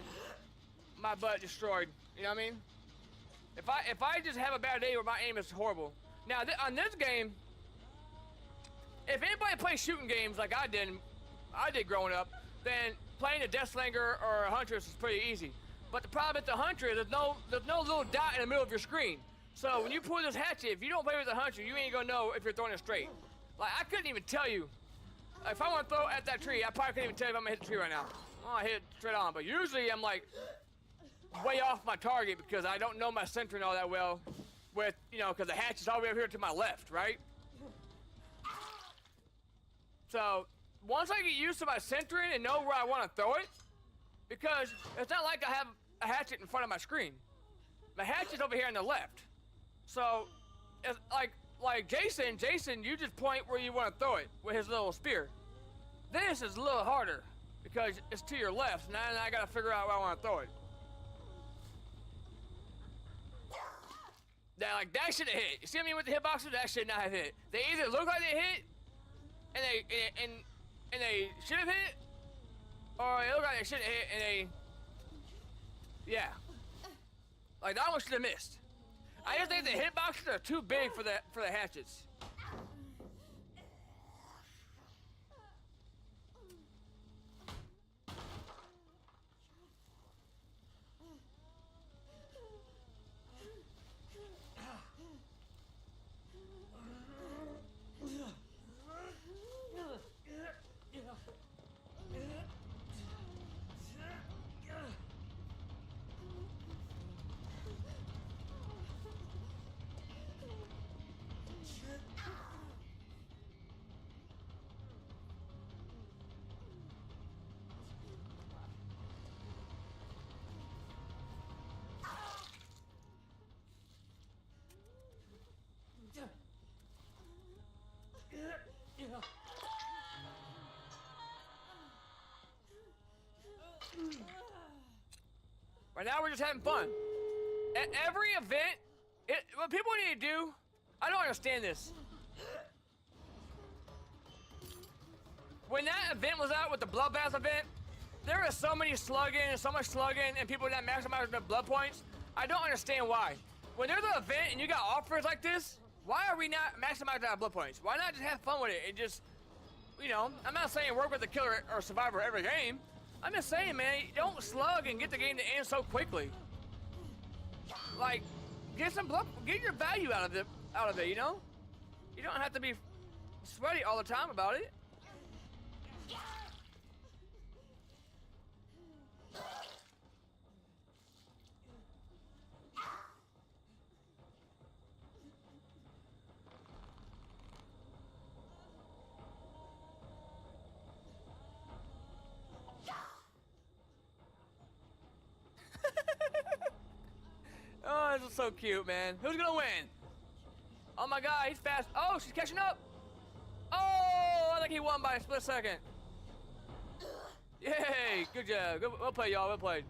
Speaker 1: butt destroyed. You know what I mean? If I just have a bad day where my aim is horrible. Now on this game, if anybody plays shooting games like I did growing up, then playing a Deathslinger or a Huntress is pretty easy. But the problem with the Huntress, there's no little dot in the middle of your screen. So when you pull this hatchet, if you don't play with the Hunter, you ain't gonna know if you're throwing it straight. Like I couldn't even tell you. If I want to throw at that tree, I probably couldn't even tell you if I'm gonna hit the tree right now. Oh, I hit it straight on, but usually I'm like way off my target because I don't know my centering all that well. With because the hatch is all the way over here to my left, right? So once I get used to my centering and know where I want to throw it, because it's not like I have a hatchet in front of my screen. My hatchet's over here on the left. So, it's like Jason, you just point where you want to throw it with his little spear. This is a little harder because it's to your left. Now I gotta figure out where I want to throw it. That should have hit. You see what I mean with the hitboxes? That should not have hit. They either look like they hit, and they should have hit, or they look like they should have hit and they, yeah. Like that one should have missed. I just think the hitboxes are too big for the hatchets. Right now we're just having fun. At every event, what people need to do, I don't understand this. When that event was out with the Bloodbath event, there was so much slugging and people not maximizing their blood points. I don't understand why. When there's an event and you got offers like this, why are we not maximizing our blood points? Why not just have fun with it and just, I'm not saying work with the killer or survivor every game. I'm just saying, man, don't slug and get the game to end so quickly. Like, get your value out of it, You don't have to be sweaty all the time about it. Oh, this is so cute, man. Who's gonna win? Oh my god, he's fast. Oh, she's catching up. Oh, I think he won by a split second. Yay, good job. Good, well played, y'all. Well played.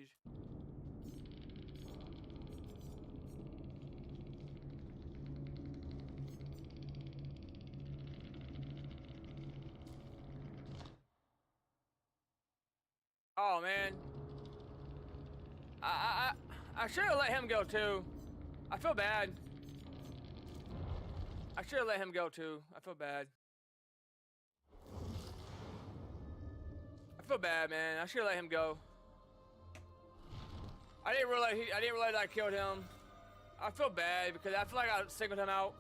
Speaker 1: prestige. Oh man, I I should have let him go too. I feel bad. I should have let him go too. I feel bad. I feel bad, man. I should have let him go. I didn't realize I killed him. I feel bad because I feel like I singled him out.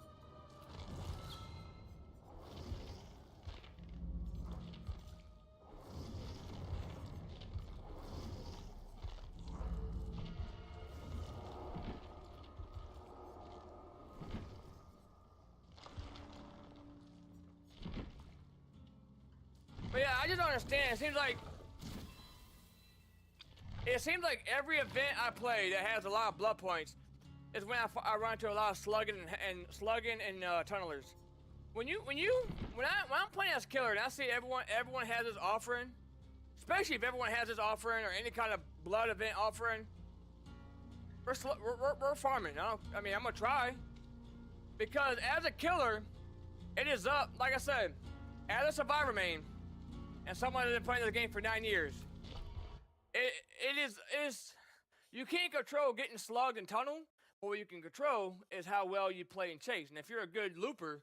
Speaker 1: But yeah, I just don't understand. It seems like every event I play that has a lot of blood points is when I run into a lot of slugging and tunnelers. When I'm playing as killer and I see everyone has this offering, especially if everyone has this offering or any kind of blood event offering, we're farming. I mean, I'm gonna try because as a killer, it is up. Like I said, as a survivor main and someone that's been playing this game for 9 years, it is you can't control getting slugged and tunnel, but what you can control is how well you play and chase. And if you're a good looper,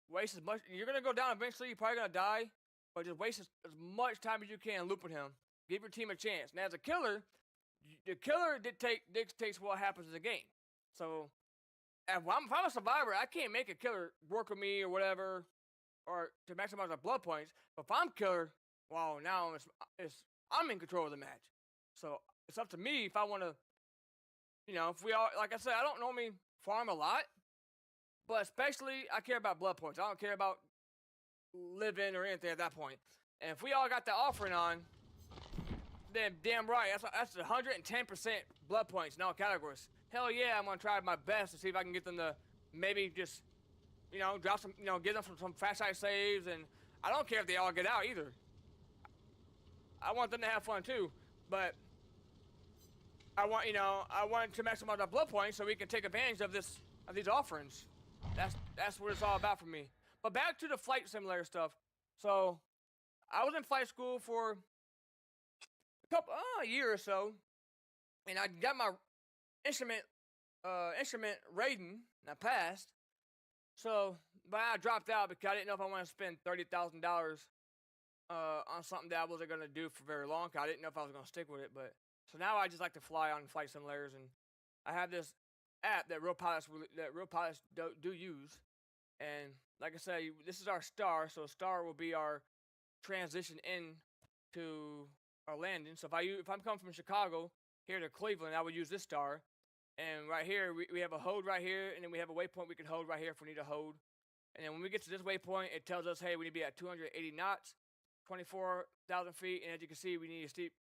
Speaker 1: waste as much. You're gonna go down eventually. You're probably gonna die, but just waste as much time as you can looping him. Give your team a chance. Now, as a killer, the killer dictates what happens in the game. So, if I'm a survivor, I can't make a killer work with me or whatever, or to maximize my blood points. But if I'm killer, well, now I'm in control of the match. So it's up to me if I want to. If we all, like I said, I don't normally farm a lot. But especially, I care about blood points. I don't care about living or anything at that point. And if we all got the offering on, then damn right, that's 110% blood points in all categories. Hell yeah, I'm gonna try my best to see if I can get them to maybe just, drop some, get them some fast side saves. And I don't care if they all get out either. I want them to have fun too. But I want to maximize our blood points so we can take advantage of these offerings. That's what it's all about for me. But back to the flight simulator stuff. So, I was in flight school for a year or so, and I got my instrument rating, and I passed. So, but I dropped out because I didn't know if I wanted to spend $30,000 on something that I wasn't gonna do for very long. Cause I didn't know if I was gonna stick with it. But so now I just like to fly on flight simulators, and I have this app that real pilots do use. And like I said, this is our star, so star will be our transition in to our landing. So if I'm coming from Chicago here to Cleveland, I would use this star. And right here, we have a hold right here, and then we have a waypoint we can hold right here if we need a hold. And then when we get to this waypoint, it tells us, hey, we need to be at 280 knots, 24,000 feet. And as you can see, we need a steep.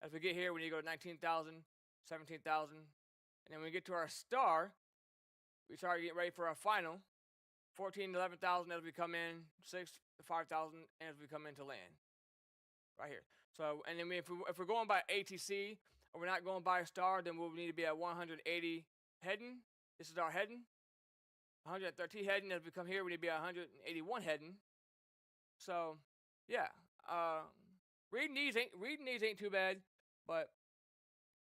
Speaker 1: As we get here, we need to go to 19,000, 17,000. And then when we get to our star, we start getting ready for our final. 14 to 11,000 as we come in, 6 to 5,000 as we come into land. Right here. So, and then if we're going by ATC, or we're not going by a star, then we'll need to be at 180 heading. This is our heading. 113 heading. As we come here, we need to be at 181 heading. So, yeah. Reading these ain't too bad. But,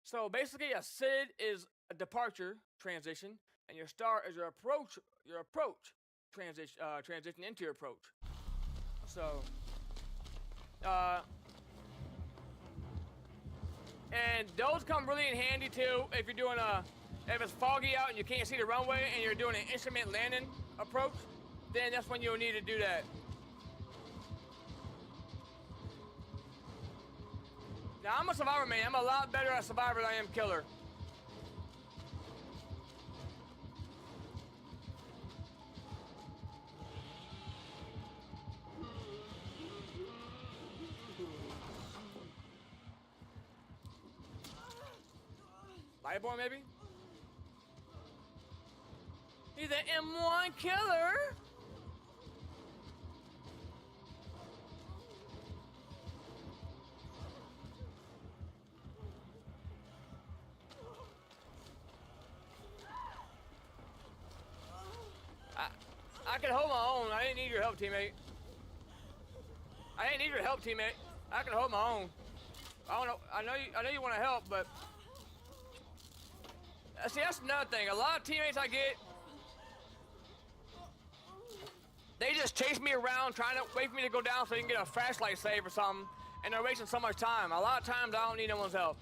Speaker 1: so basically a SID is a departure transition, and your star is your approach transition into your approach. So, and those come really in handy too if you're doing if it's foggy out and you can't see the runway and you're doing an instrument landing approach, then that's when you'll need to do that. Now, I'm a survivor, man. I'm a lot better at survivor than I am killer. Lightborn, maybe? He's an M1 killer! can hold my own. I didn't need your help, teammate. I didn't need your help, teammate. I can hold my own. I don't know. I know you want to help, but see, that's another thing. A lot of teammates I get, they just chase me around trying to wait for me to go down so they can get a flashlight save or something, and they're wasting so much time. A lot of times I don't need anyone's help.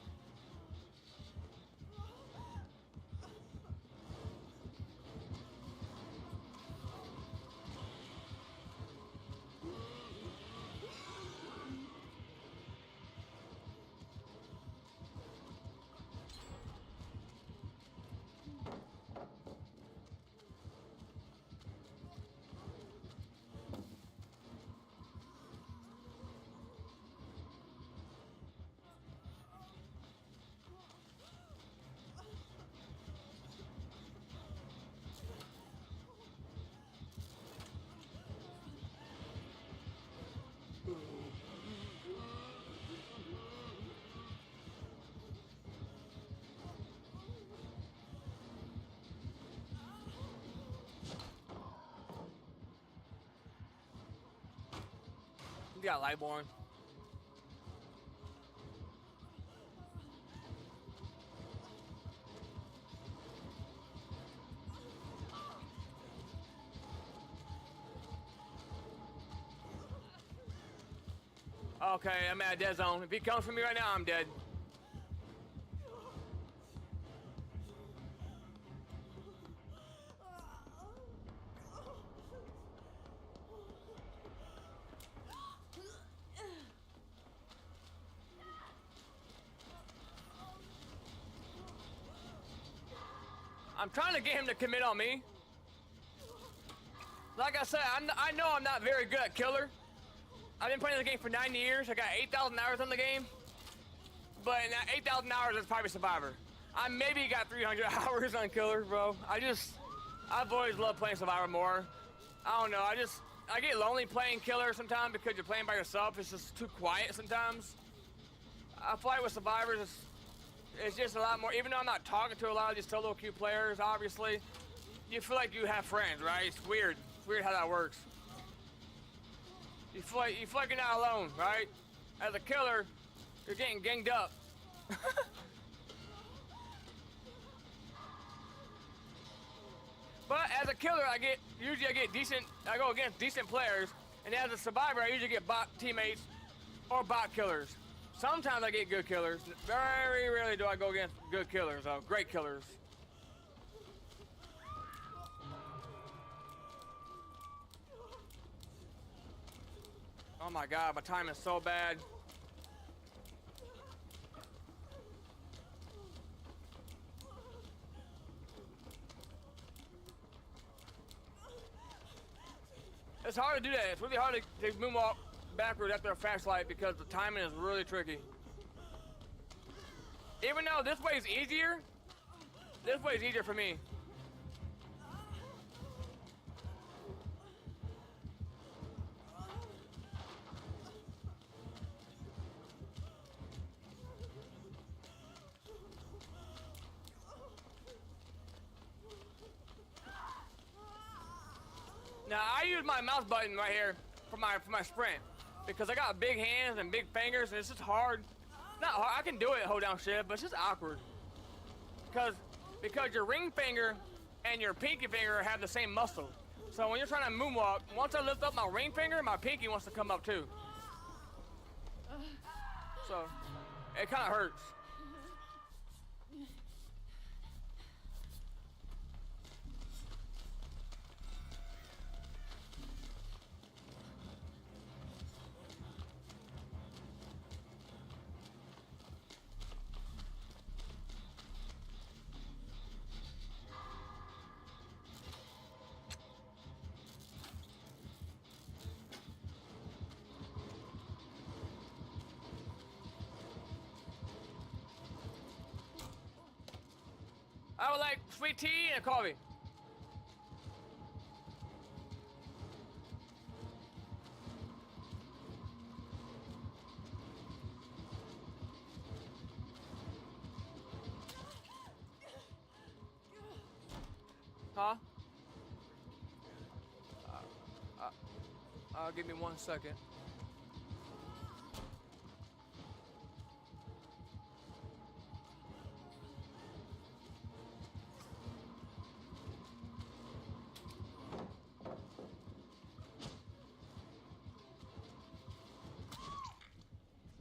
Speaker 1: You got Lightborn. Okay, I'm at a dead zone. If he comes for me right now, I'm dead. I'm trying to get him to commit on me. Like I said, I know I'm not very good at killer. I've been playing the game for 9 years. I got 8,000 hours on the game. But in that 8,000 hours, it's probably Survivor. I maybe got 300 hours on killer, bro. I've always loved playing Survivor more. I don't know, I get lonely playing killer sometimes because you're playing by yourself. It's just too quiet sometimes. I feel like with Survivors, it's just a lot more, even though I'm not talking to a lot of these solo queue players, obviously, you feel like you have friends, right? It's weird. It's weird how that works. You feel like you're not alone, right? As a killer, you're getting ganged up. But as a killer, I go against decent players, and as a survivor, I usually get bot teammates or bot killers. Sometimes I get good killers. Very rarely do I go against good killers, great killers. Oh my god, my time is so bad. It's hard to do that. It's really hard to moonwalk backwards after a flashlight because the timing is really tricky. Even though this way is easier for me. Now I use my mouse button right here for my sprint because I got big hands and big fingers and it's just hard. Not hard. I can do it, hold down shift, but it's just awkward because your ring finger and your pinky finger have the same muscle. So when you're trying to moonwalk, once I lift up my ring finger, my pinky wants to come up too. So it kind of hurts. I would like sweet tea and a coffee. Huh? Give me 1 second.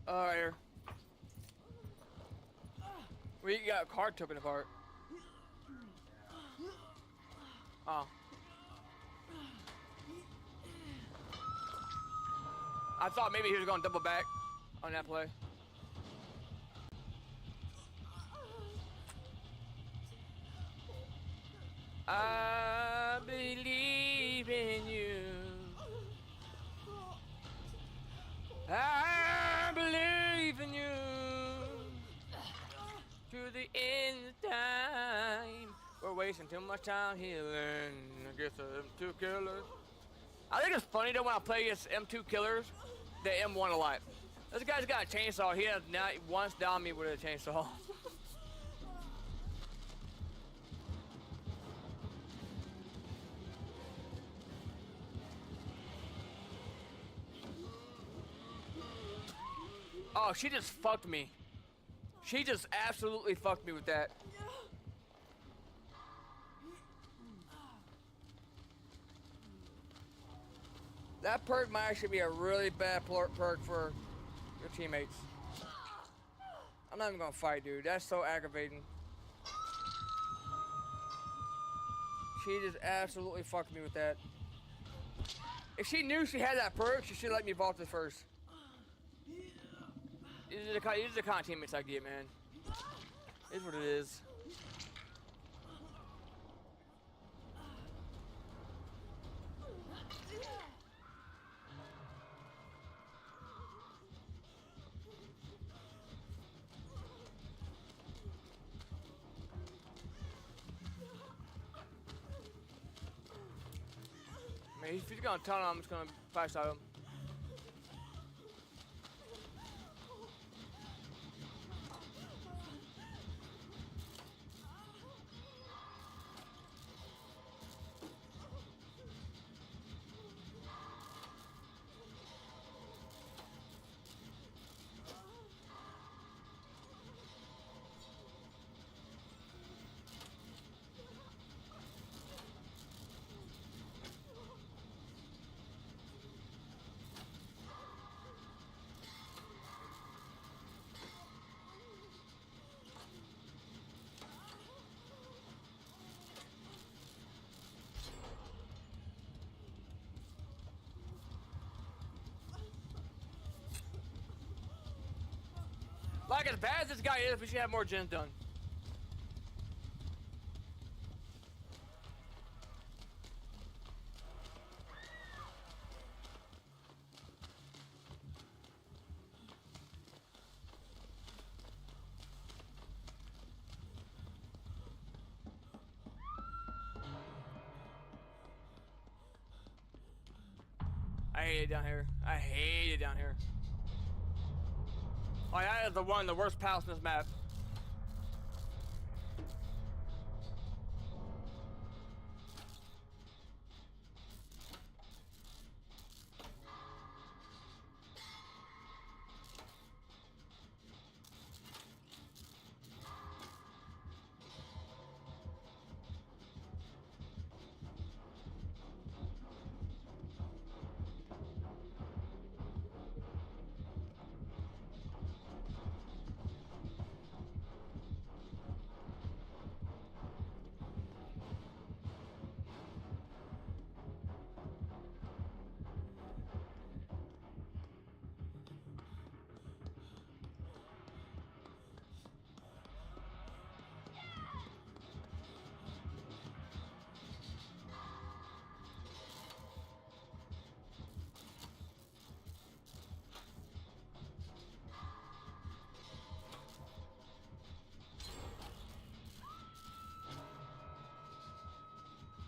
Speaker 1: Alright here. We got a car took it apart. Oh. I thought maybe he was going to double back on that play. I believe in you. I believe in you. To the end of time. We're wasting too much time healing. I guess M2 killers. I think it's funny though when I play against M2 killers, they M1 a lot. This guy's got a chainsaw. He has not once downed me with a chainsaw. Oh, she just fucked me. She just absolutely fucked me with that. That perk might actually be a really bad perk for your teammates. I'm not even gonna fight, dude. That's so aggravating. She just absolutely fucked me with that. If she knew she had that perk, she should let me vault it first. These are the kind of teammates I get, man. It's what it is. I mean, if he's gonna tunnel, I'm just gonna flash out him. Like, as bad as this guy is, we should have more gens done. I hate it down here. I hate it down here. Oh, that is the worst palace in this map.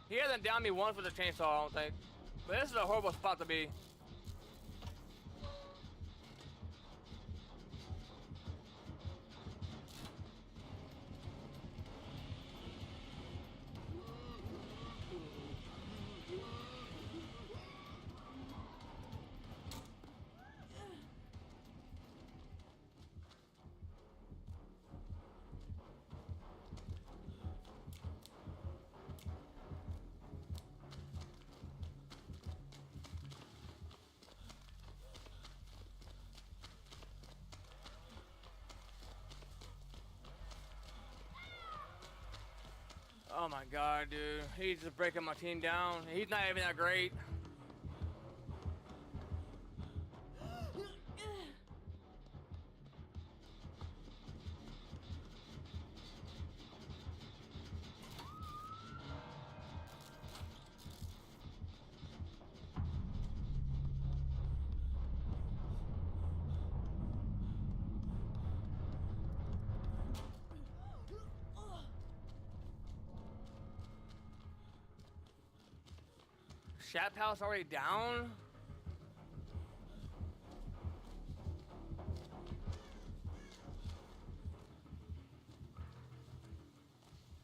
Speaker 1: He hasn't downed me once with a chainsaw, I don't think. But this is a horrible spot to be. Oh my god, dude. He's just breaking my team down. He's not even that great. Shat Palace already down?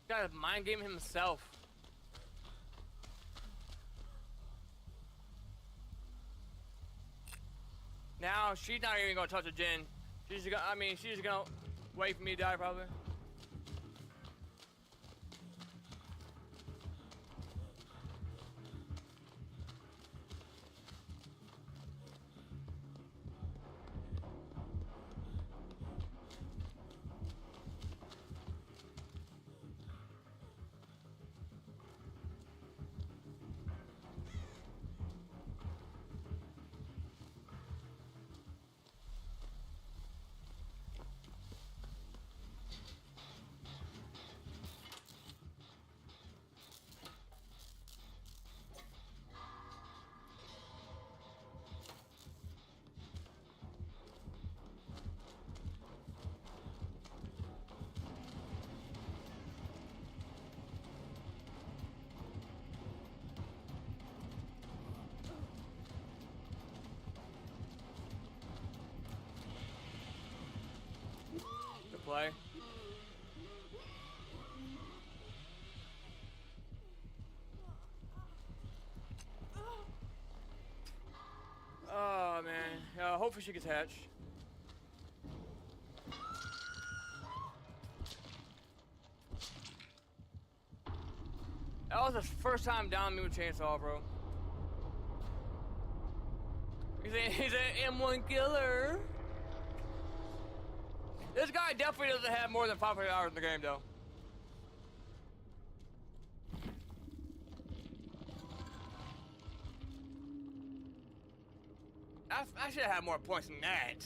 Speaker 1: Got a mind game himself. Now she's not even gonna touch a Jin. She's gonna, I mean, she's gonna wait for me to die probably. Good play. Oh man, hopefully she gets hatched. That was the first time down me with chainsaw, bro. He's an M1 killer. This guy definitely doesn't have more than 500 hours in the game, though. I should have had more points than that.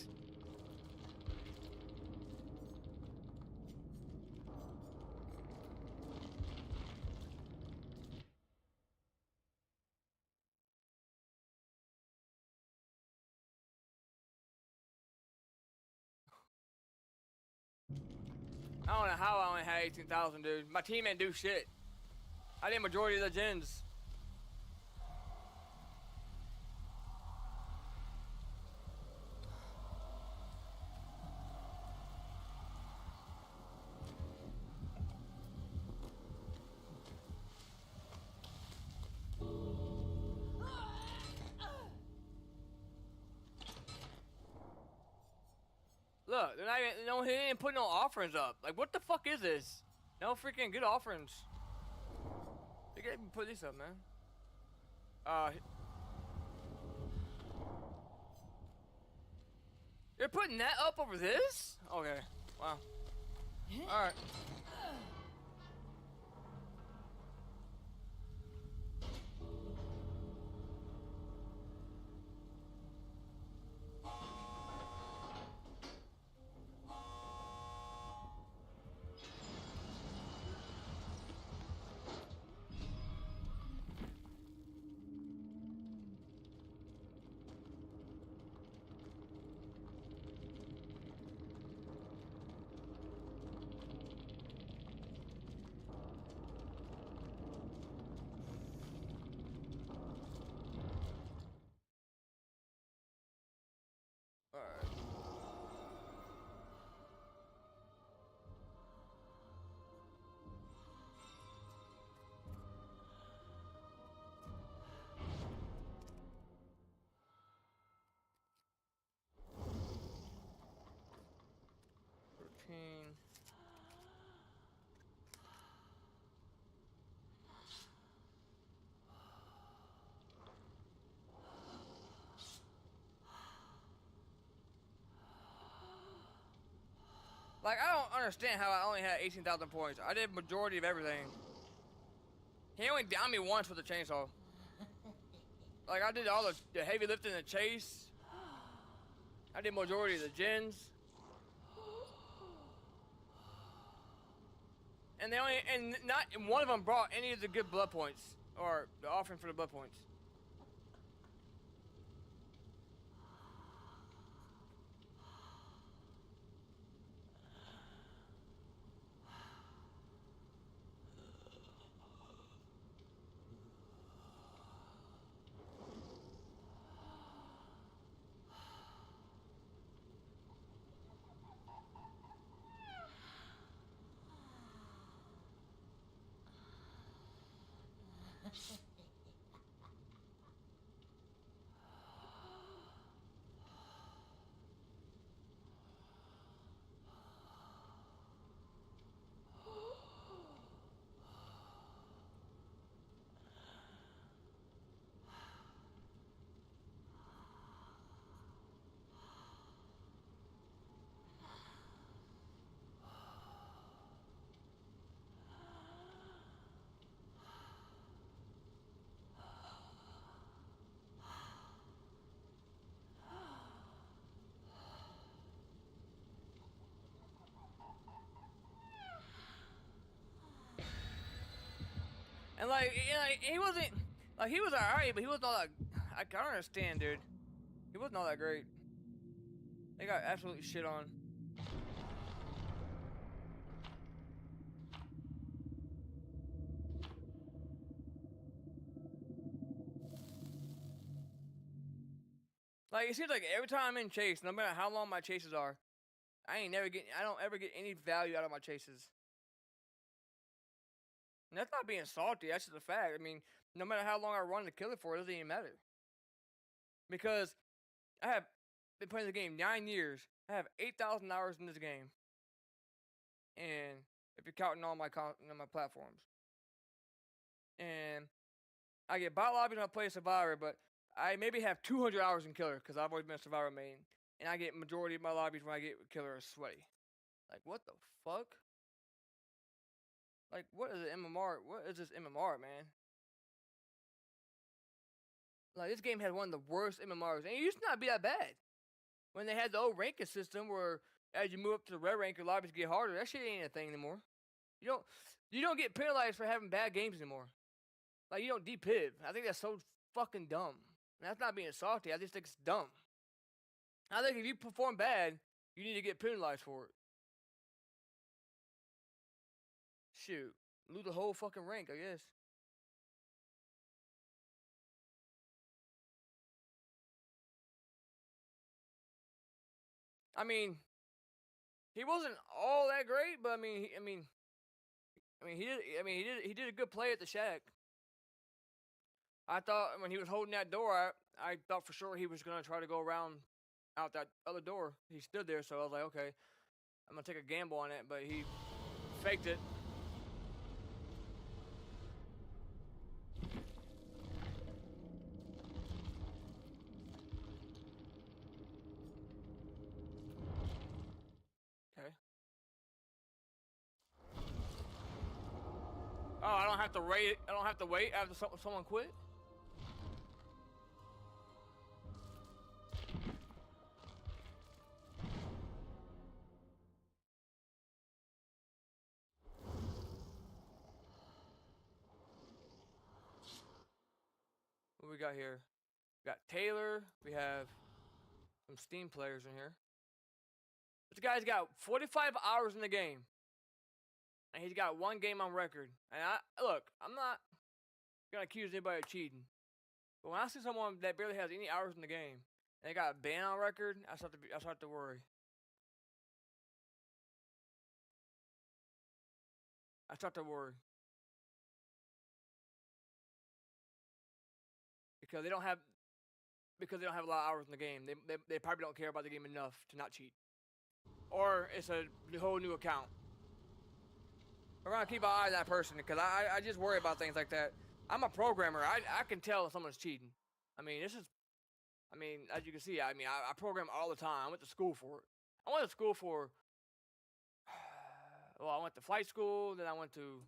Speaker 1: I don't know how I only had 18,000, dude. My team didn't do shit. I did majority of the gens. Look, they're not even, no, he didn't put no offerings up. Like, what the fuck is this? No freaking good offerings. They can't even put this up, man. You're putting that up over this? Okay, wow. Alright. Alright. Like, I don't understand how I only had 18,000 points. I did majority of everything. He only downed me once with a chainsaw. Like, I did all the heavy lifting and the chase. I did majority of the gens. And they only, and not one of them brought any of the good blood points. Or the offering for the blood points. And like, you know, he wasn't, like, he was alright, but he wasn't all that, I don't understand, dude. He wasn't all that great. They got absolutely shit on. Like, it seems like every time I'm in chase, no matter how long my chases are, I don't ever get any value out of my chases. And that's not being salty, that's just a fact. I mean, no matter how long I run to kill it for, it doesn't even matter. Because I have been playing the game 9 years. I have 8,000 hours in this game. And if you're counting all my platforms. And I get bot lobbies when I play Survivor, but I maybe have 200 hours in Killer because I've always been a Survivor main. And I get majority of my lobbies when I get Killer sweaty. Like, what the fuck? Like, what is an MMR? What is this MMR, man? Like, this game had one of the worst MMRs. And it used to not be that bad. When they had the old ranking system where as you move up to the red rank, your lobbies get harder. That shit ain't a thing anymore. You don't get penalized for having bad games anymore. Like, you don't depiv. I think that's so fucking dumb. And that's not being salty. I just think it's dumb. I think if you perform bad, you need to get penalized for it. Shoot. Lose the whole fucking rank, I guess. I mean, he wasn't all that great, but he did a good play at the shack. I thought when he was holding that door, I thought for sure he was gonna try to go around out that other door. He stood there, so I was like, okay, I'm gonna take a gamble on it, but he faked it. Okay. Oh, I don't have to wait. I don't have to wait after someone quit. What we got here? We got Taylor. We have some Steam players in here. This guy's got 45 hours in the game. And he's got one game on record. And look, I'm not gonna accuse anybody of cheating. But when I see someone that barely has any hours in the game and they got a ban on record, I start to worry. I start to worry. Because they don't have a lot of hours in the game. They probably don't care about the game enough to not cheat. Or it's a whole new account. We're gonna keep an eye on that person because I just worry about things like that. I'm a programmer. I can tell if someone's cheating. As you can see, I program all the time. I went to school for it. I went to school for, well, I went to flight school, then I went to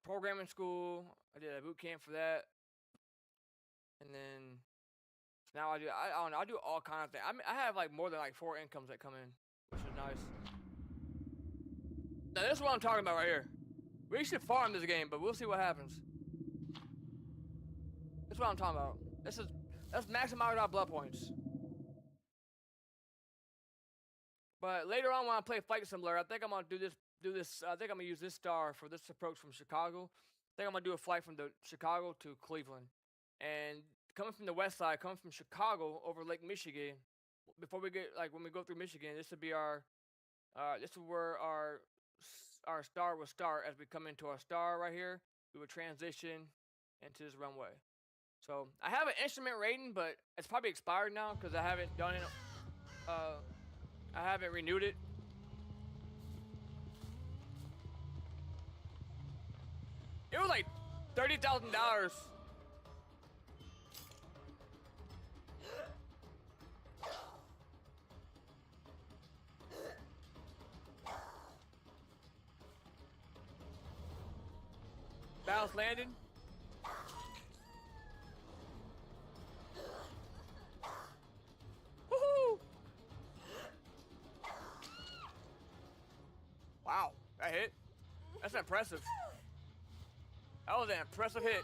Speaker 1: programming school. I did a boot camp for that, and then now I don't know. I do all kind of things. I have like more than like 4 incomes that come in, which is nice. Now this is what I'm talking about right here. We should farm this game, but we'll see what happens. That's what I'm talking about. That's maximizing our blood points. But later on, when I play Flight Simulator, I think I'm gonna do this. I think I'm gonna use this star for this approach from Chicago. I think I'm gonna do a flight from the Chicago to Cleveland, and coming from the west side, coming from Chicago over Lake Michigan. Before we get like when we go through Michigan, this would be our. This is where our star will start as we come into our star right here. We would transition into this runway. So I have an instrument rating, but it's probably expired now because I haven't done it. I haven't renewed it. It was like $30,000. Bounce landing. Woohoo! Wow, that hit. That's impressive. That was an impressive hit.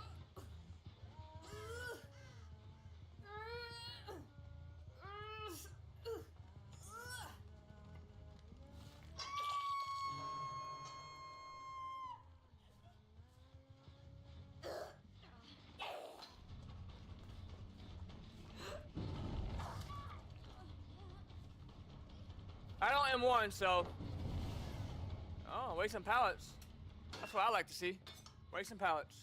Speaker 1: I don't M1, so. Oh, waste some pallets. That's what I like to see. Waste some pallets.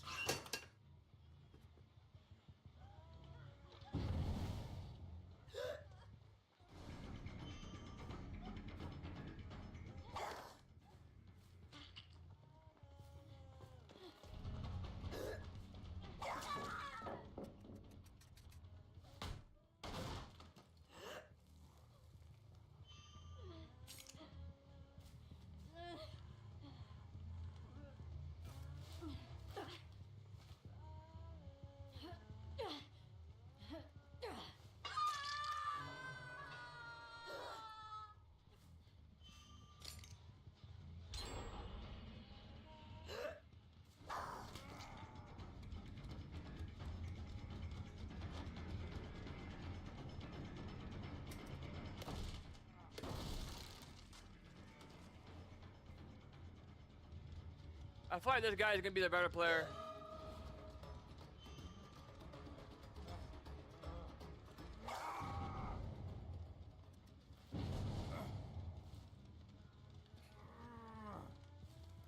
Speaker 1: I feel like this guy is gonna be the better player.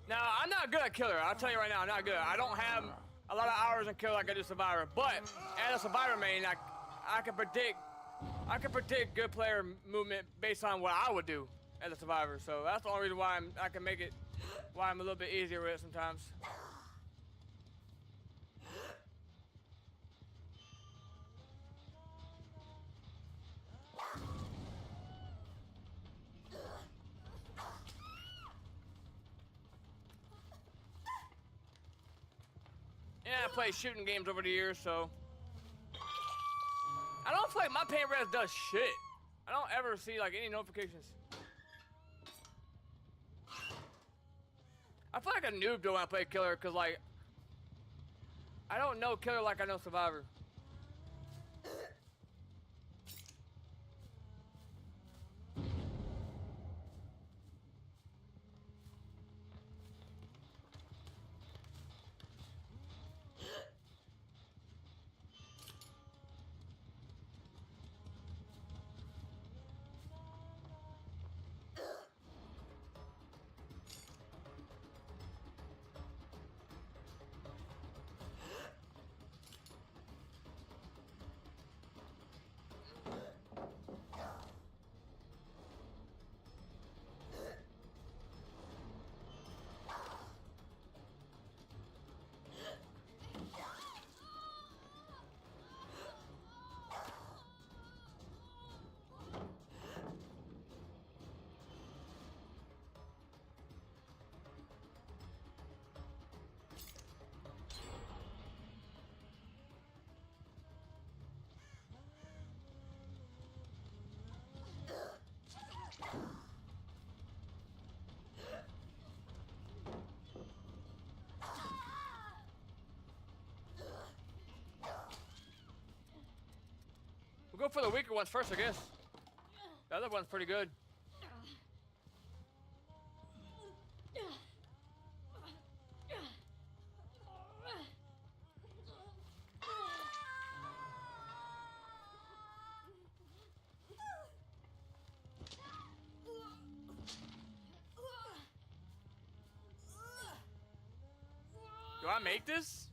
Speaker 1: Now, I'm not good at Killer. I'll tell you right now, I'm not good. I don't have a lot of hours in Killer like I do Survivor. But as a Survivor main, I can predict good player movement based on what I would do as a Survivor. So that's the only reason why I can make it, why I'm a little bit easier with it sometimes. Yeah, I play shooting games over the years, so I don't feel like my paint res does shit. I don't ever see like any notifications. I feel like a noob though when I play Killer, cause like I don't know Killer like I know Survivor. go for the weaker ones first, I guess. The other one's pretty good. Do I make this?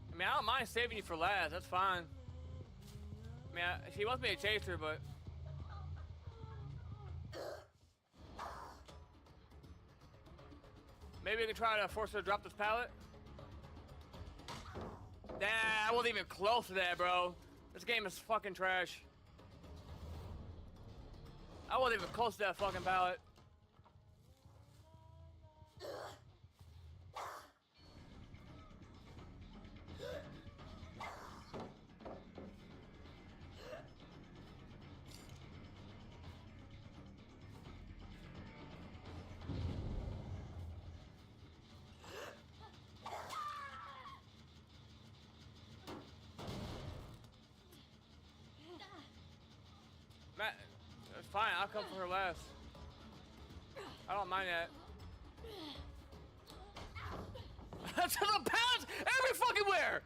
Speaker 1: I mean, I don't mind saving you for last. That's fine. I mean, she wants me to chase her, but maybe we can try to force her to drop this pallet. Nah, I wasn't even close to that, bro. This game is fucking trash. I wasn't even close to that fucking pallet. Matt, it's fine. I'll come for her last. I don't mind that. To the pallets every fucking where.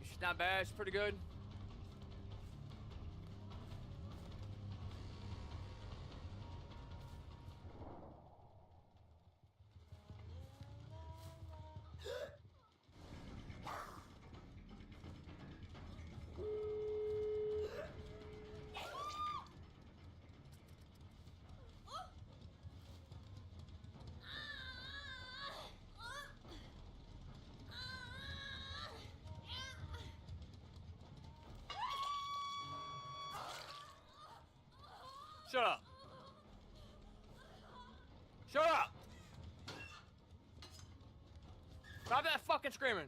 Speaker 1: She's not bad. She's pretty good. Shut up. Shut up. Stop that fucking screaming.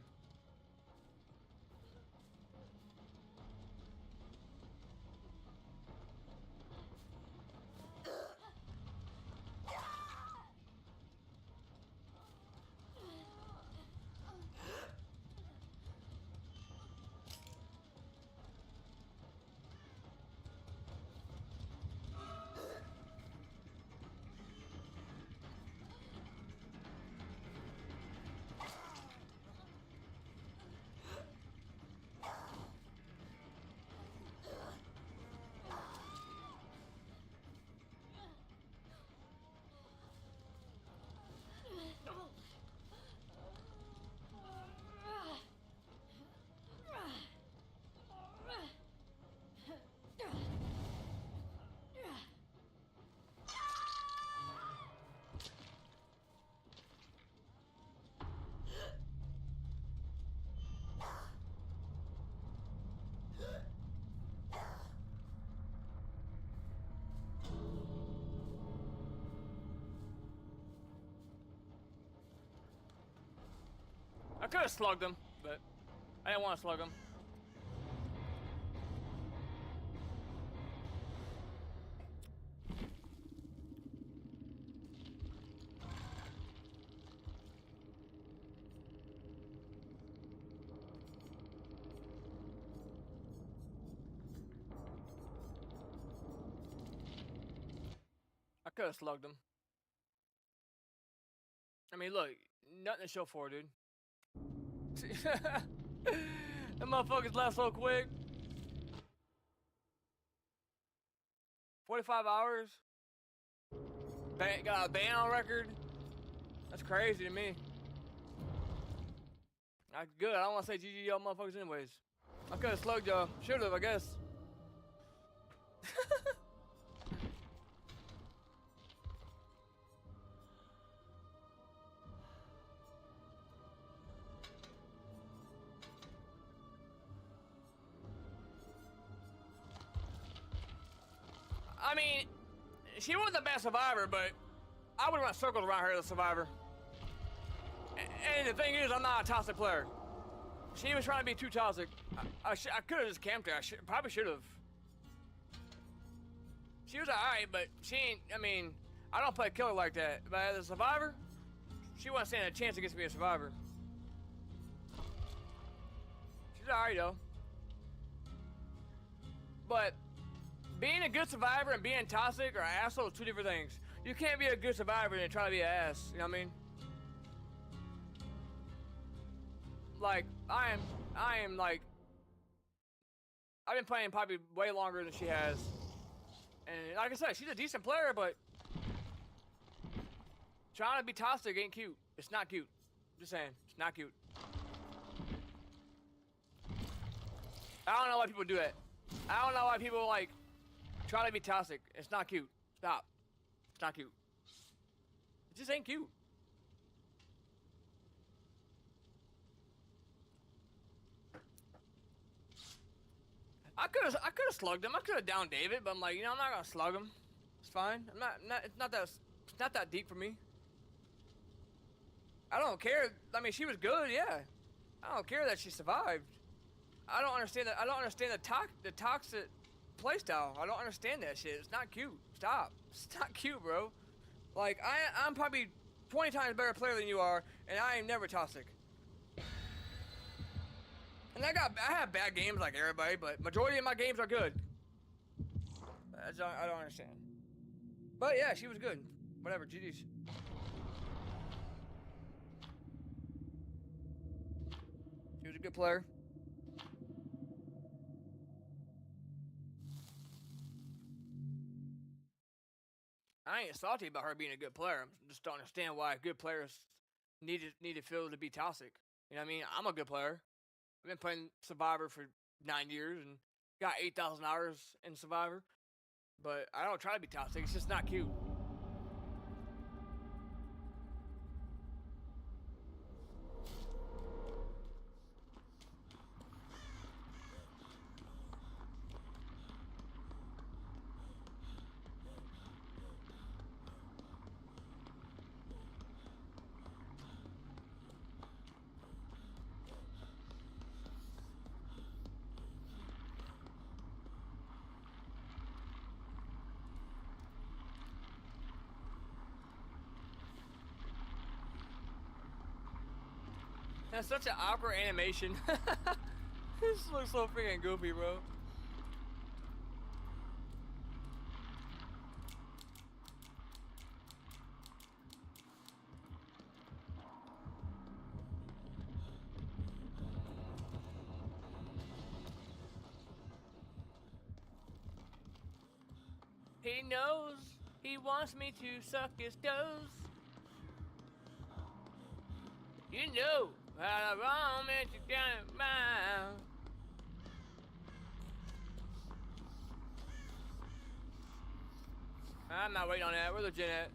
Speaker 1: could have slugged him, but I didn't want to slug him. I could have slugged him. I mean, look, nothing to show for it, dude. That motherfuckers left so quick. 45 hours. Got a ban on record. That's crazy to me. That's good. I don't want to say GG y'all motherfuckers anyways. I could have slugged y'all. Should have, I guess. I mean, she wasn't the best survivor, but I would run circles around her as a survivor. And the thing is, I'm not a toxic player. She was trying to be too toxic. I could have just camped her. I probably should have. She was alright, but she ain't. I mean, I don't play killer like that. But as a survivor, she wasn't standing a chance against me as a survivor. She's alright though. But being a good survivor and being toxic or an asshole is two different things. You can't be a good survivor and try to be an ass. You know what I mean? Like, I am like, I've been playing probably way longer than she has. And like I said, she's a decent player, but trying to be toxic ain't cute. It's not cute. Just saying, it's not cute. I don't know why people do that. I don't know why people like try to be toxic. It's not cute. Stop. It's not cute. It just ain't cute. I could have slugged him. I could have downed David, but I'm like, you know, I'm not gonna slug him. It's fine. It's not that deep for me. I don't care. I mean, she was good, yeah. I don't care that she survived. I don't understand that. I don't understand the toxic playstyle. I don't understand that shit. It's not cute. Stop. It's not cute, bro. Like, I'm probably 20 times better player than you are, and I am never toxic. And I have bad games like everybody, but majority of my games are good. I don't understand. But yeah, she was good. Whatever, GG's. She was a good player. I ain't salty about her being a good player. I just don't understand why good players need to feel to be toxic. You know what I mean? I'm a good player. I've been playing Survivor for 9 years and got 8,000 hours in Survivor. But I don't try to be toxic. It's just not cute. That's such an awkward animation. This looks so freaking goofy, bro. He knows he wants me to suck his toes. You know how the wrong man you got mine. I'm not waiting on that. Where's the gen at?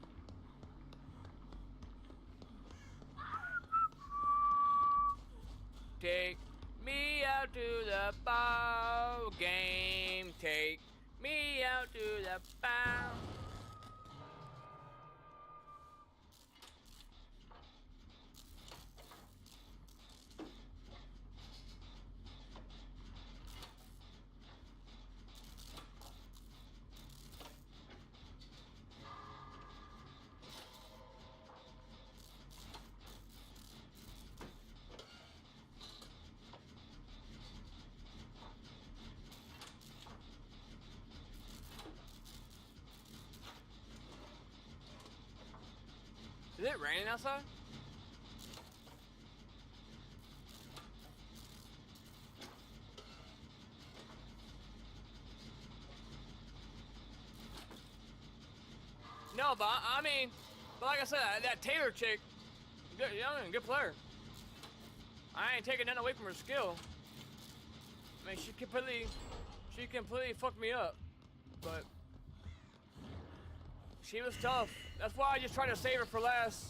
Speaker 1: Take me out to the ball game. Take me out to the ball. Is it raining outside? No, but I mean, but like I said, that Taylor chick, good, good player. I ain't taking nothing away from her skill. I mean, she completely fucked me up, but she was tough. That's why I just tried to save her for last.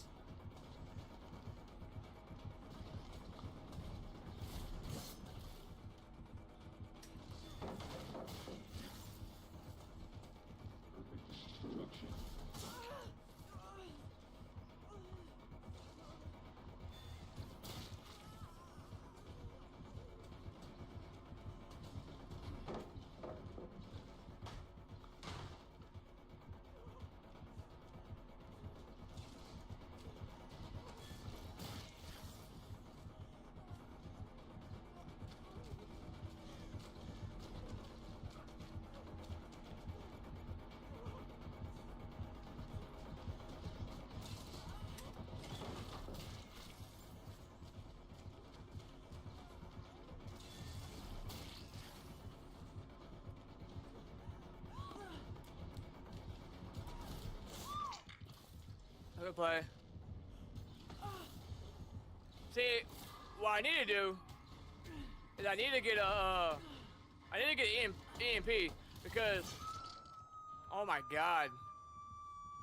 Speaker 1: Good play. See, what I need to do is I need to get EMP because, oh my god,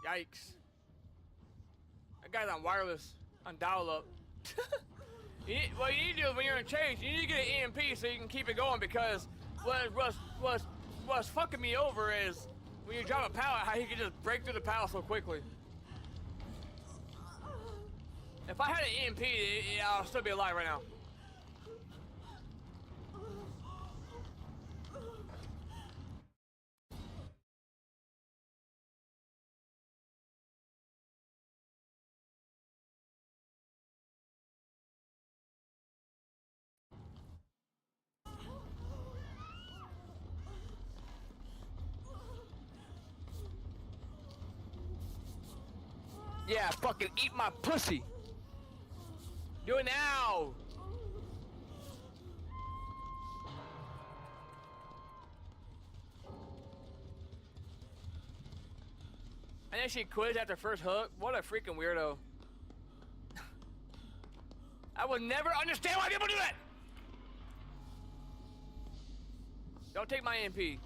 Speaker 1: yikes! That guy's on wireless, on dial-up. What you need to do when you're in chase, you need to get an EMP so you can keep it going because what's fucking me over is when you drop a pallet, how you can just break through the pallet so quickly. If I had an EMP, I'll still be alive right now. Yeah, fucking eat my pussy. Do it now! And then she quits after first hook. What a freaking weirdo. I will never understand why people do that! Don't take my MP.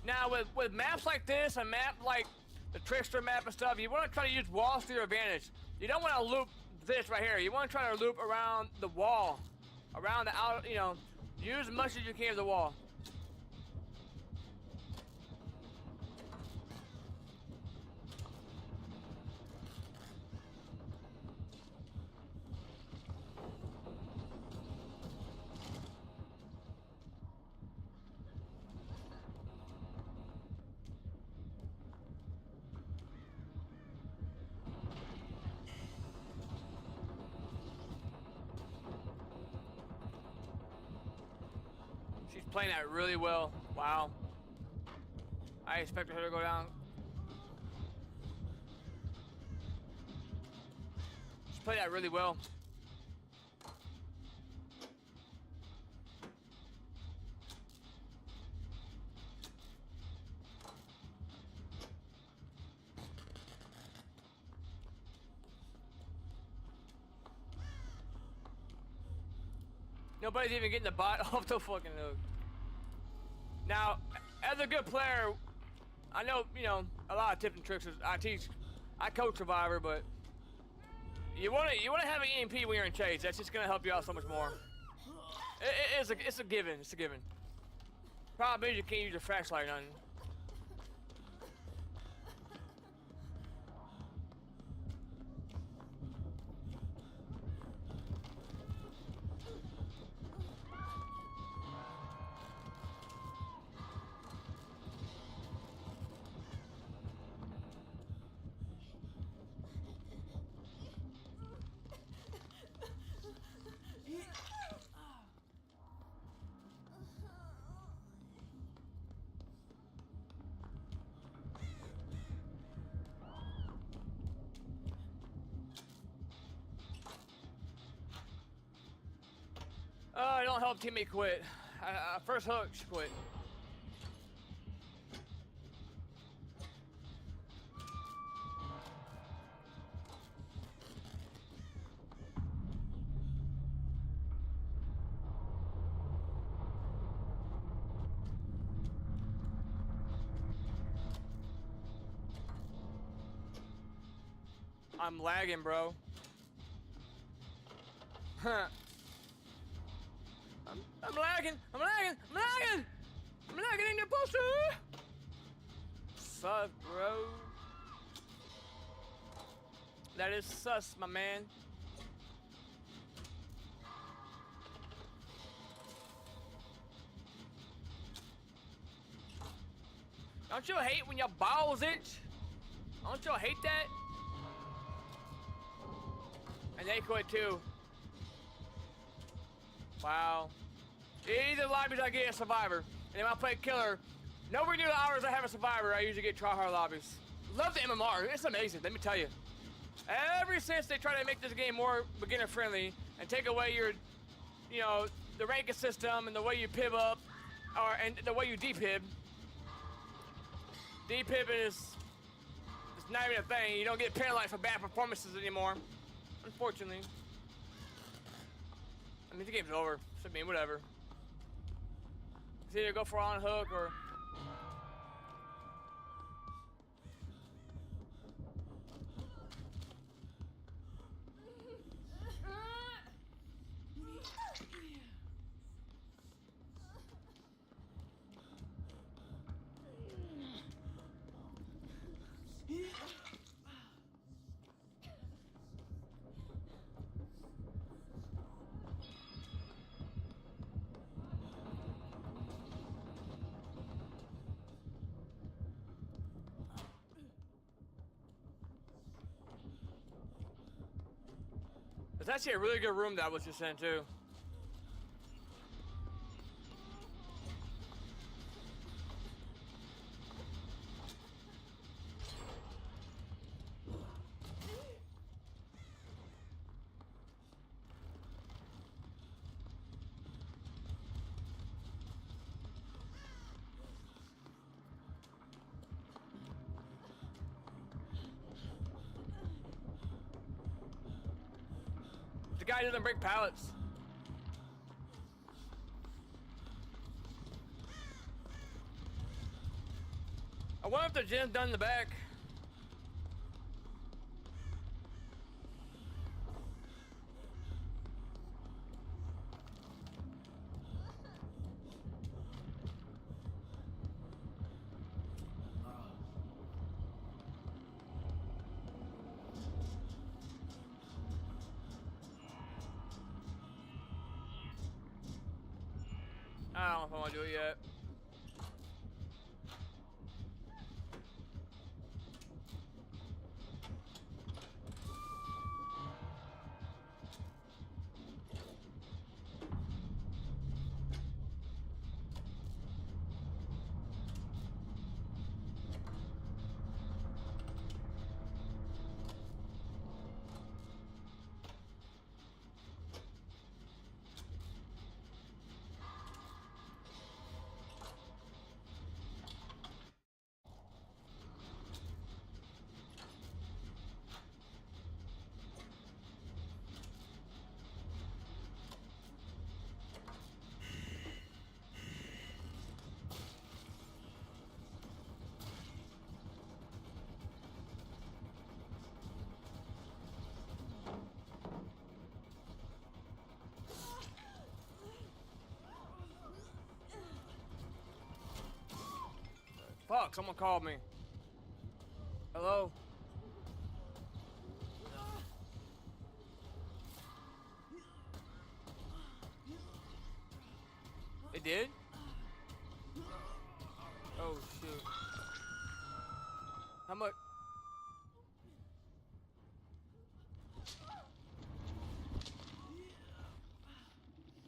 Speaker 1: Now, with maps like this, a map like the Trickster map and stuff, you want to try to use walls to your advantage. You don't want to loop this right here. You want to try to loop around the wall, around the out, you know, use as much as you can of the wall. She's playing that really well. Wow. I expected her to go down. She's playing that really well. Nobody's even getting the bot off the fucking hook. Now, as a good player, I know, you know, a lot of tips and tricks. I coach Survivor, but you want to have an EMP when you're in chase. That's just gonna help you out so much more. It's a given. It's a given. Problem is you can't use your flashlight or nothing. don't help teammate quit. First hook, she quit. I'm lagging, bro. Huh. I'm lagging. I'm lagging. I'm lagging. I'm lagging in the poster. Sus, bro. That is sus, my man. Don't you hate when your balls itch? Don't you hate that? And they quit too. Wow. Either lobbies I get a survivor. And if I play killer, nowhere near the hours I have a survivor, I usually get tryhard lobbies. Love the MMR, it's amazing, let me tell you. Ever since they try to make this game more beginner friendly and take away your, you know, the ranking system and the way you pib up, and the way you depib. Depib is not even a thing. You don't get penalized for bad performances anymore. Unfortunately. I mean, the game's over. So, I mean, whatever. It's either go for on hook or... It's actually a really good room that I was just in, too. The guy doesn't break pallets. I wonder if the gen's done in the back. I don't know if I want to do it yet. Fuck, someone called me. Hello? It did? Oh, shoot. How much?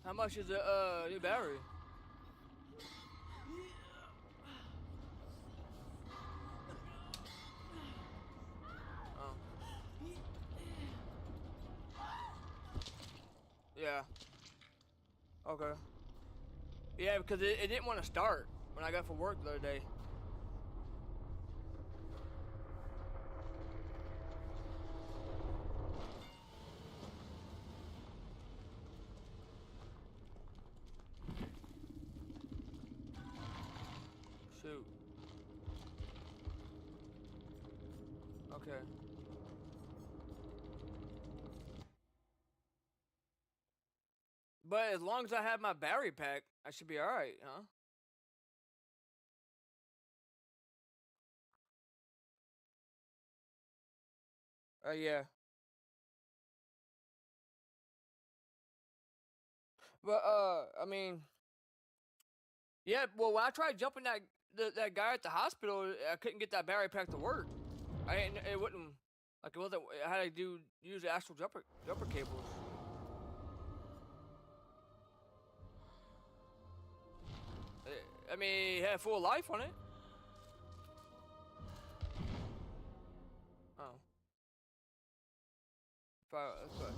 Speaker 1: How much is the new battery? Oh. Yeah. Okay. Yeah, because it didn't want to start when I got for work the other day. Shoot. Okay. But as long as I have my battery pack, I should be alright, huh? Yeah. But I mean, yeah. Well, when I tried jumping that guy at the hospital, I couldn't get that battery pack to work. I didn't. It wouldn't. Like it wasn't. I had to use the actual jumper cables. I mean, it had full life on it. Oh. That's fine.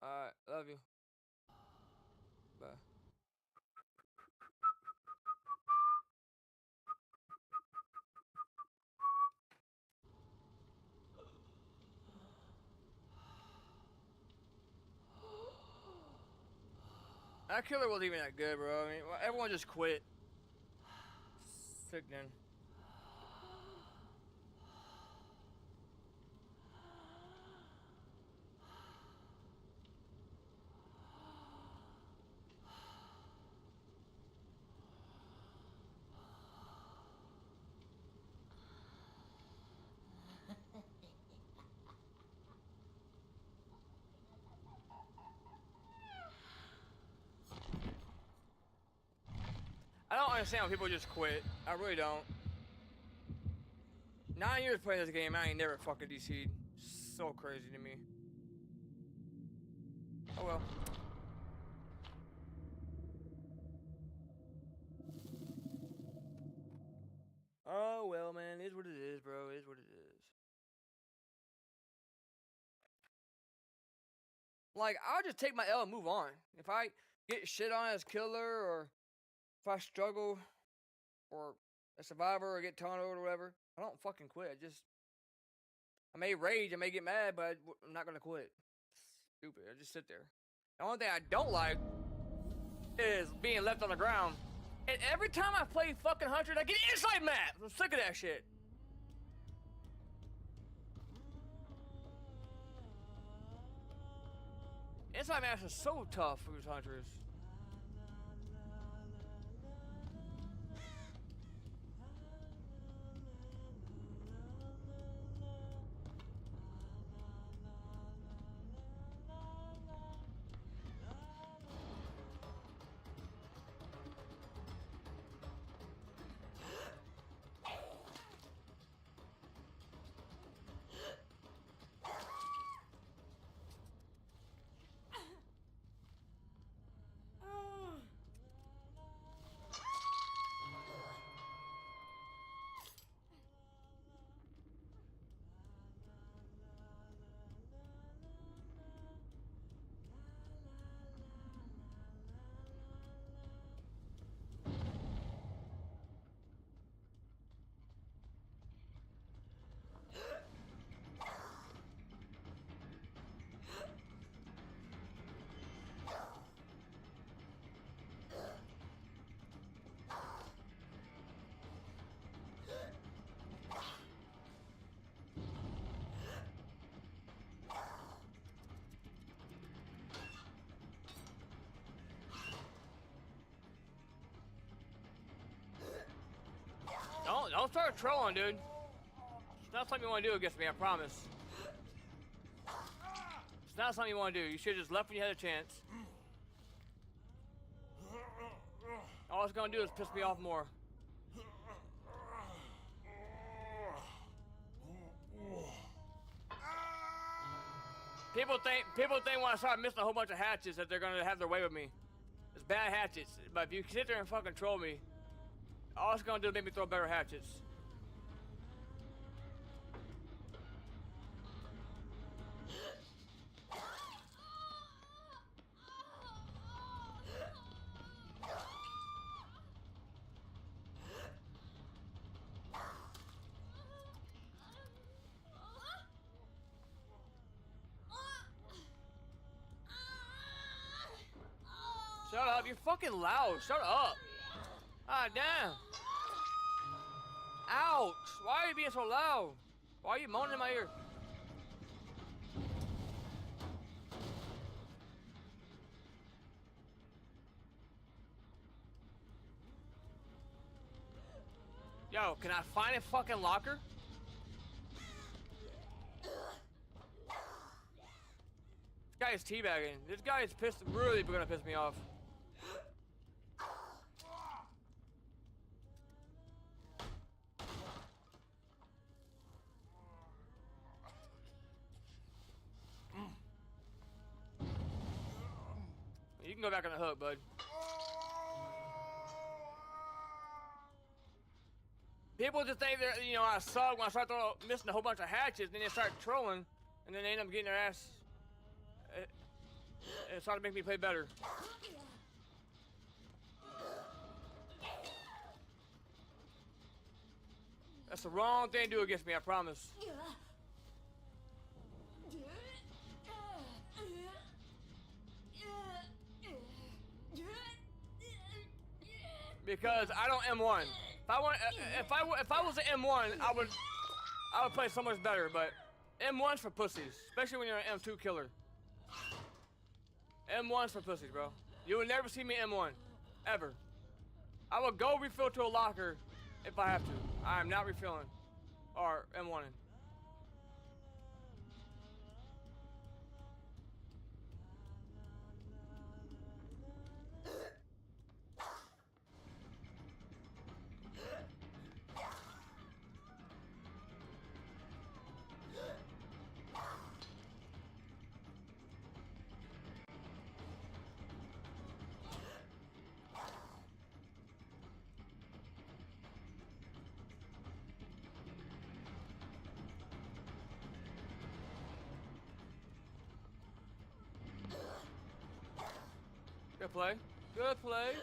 Speaker 1: Alright, love you. Bye. That killer wasn't even that good, bro. I mean, everyone just quit. Sickening. I don't understand why people just quit. I really don't. 9 years playing this game, I ain't never fucking DC'd. So crazy to me. Oh well. Oh well, man. It is what it is, bro. It is what it is. Like, I'll just take my L and move on. If I get shit on as killer, or if I struggle, or a survivor, or get tunneled, or whatever, I don't fucking quit. I may rage, I may get mad, but I'm not gonna quit. Stupid. I just sit there. The only thing I don't like is being left on the ground. And every time I play fucking Hunter, I get inside maps. I'm sick of that shit. Inside maps are so tough for these Hunters. Don't start trolling, dude. It's not something you want to do against me, I promise. It's not something you want to do. You should have just left when you had a chance. All it's gonna do is piss me off more. People think when I start missing a whole bunch of hatches that they're gonna have their way with me. It's bad hatchets, but if you sit there and fucking troll me, all it's gonna do is make me throw better hatchets. Shut up, you're fucking loud. Shut up. Ah, damn. Ouch. Why are you being so loud? Why are you moaning in my ear? Yo, can I find a fucking locker? This guy is teabagging. This guy is really gonna piss me off. You can go back on the hook, bud. People just think that, you know, I suck when I start missing a whole bunch of hatches, then they start trolling, and then they end up getting their ass. It's trying to make me play better. That's the wrong thing to do against me, I promise. Because I don't M1. If I was an M1, I would play so much better. But M1's for pussies, especially when you're an M2 killer. M1's for pussies, bro. You will never see me M1, ever. I will go refill to a locker if I have to. I am not refilling or M1ing. Good play. Good play.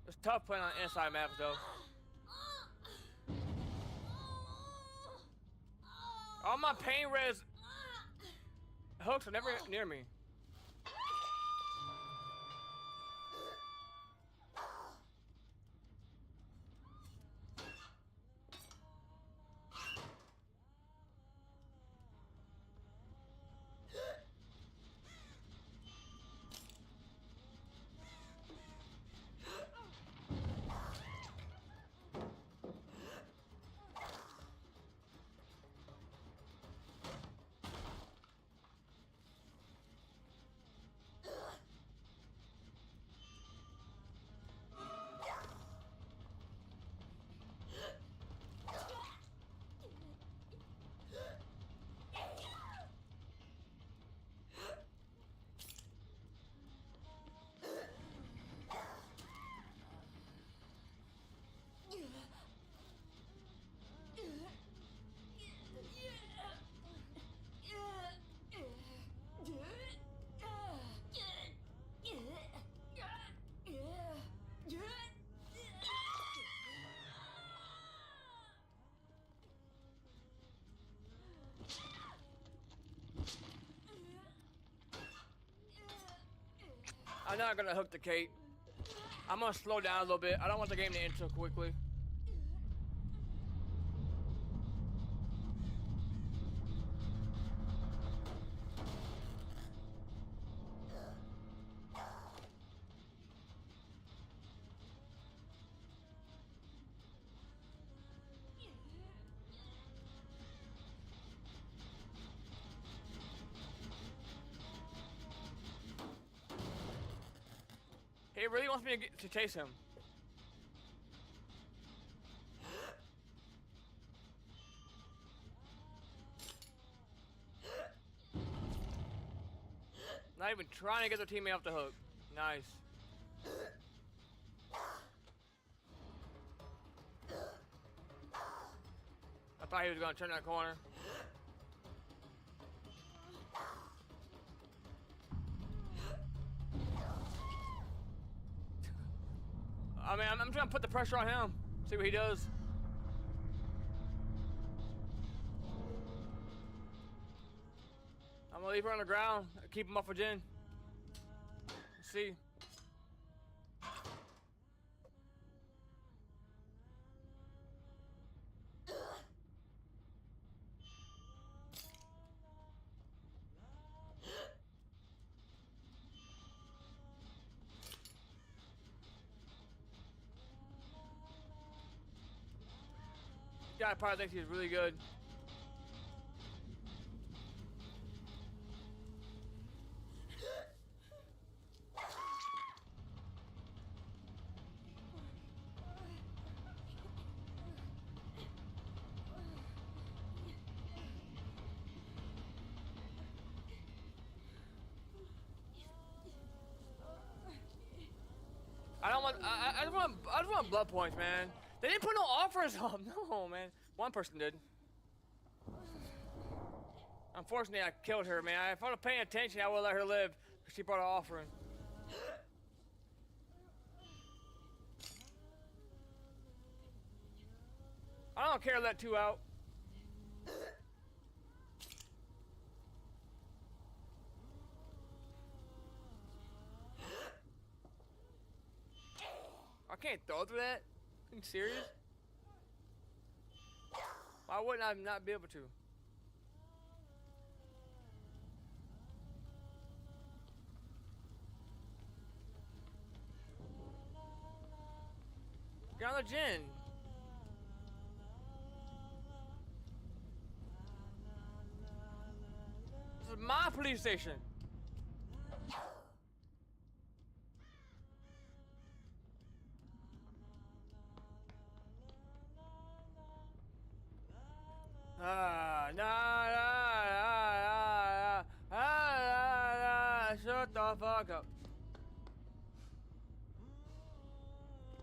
Speaker 1: It's tough playing on inside maps, though. All my pain res hooks are never near me. I'm not gonna hook the Kate. I'm gonna slow down a little bit. I don't want the game to end so quickly. He really wants me to chase him. Not even trying to get their teammate off the hook. Nice. I thought he was gonna turn that corner. I mean, I'm trying to put the pressure on him. See what he does. I'm gonna leave her on the ground. Keep him off of Jen. Let's see. Guy probably thinks he's really good. I just want blood points, man. They didn't put no offers up. No, man. One person did. Unfortunately, I killed her, man. If I was paying attention, I would let her live. Because she brought an offering. I don't care to let 2 out. I can't throw through that? Are you serious? Why wouldn't I not be able to? Get on the gin. This is my police station. Shut the fuck up.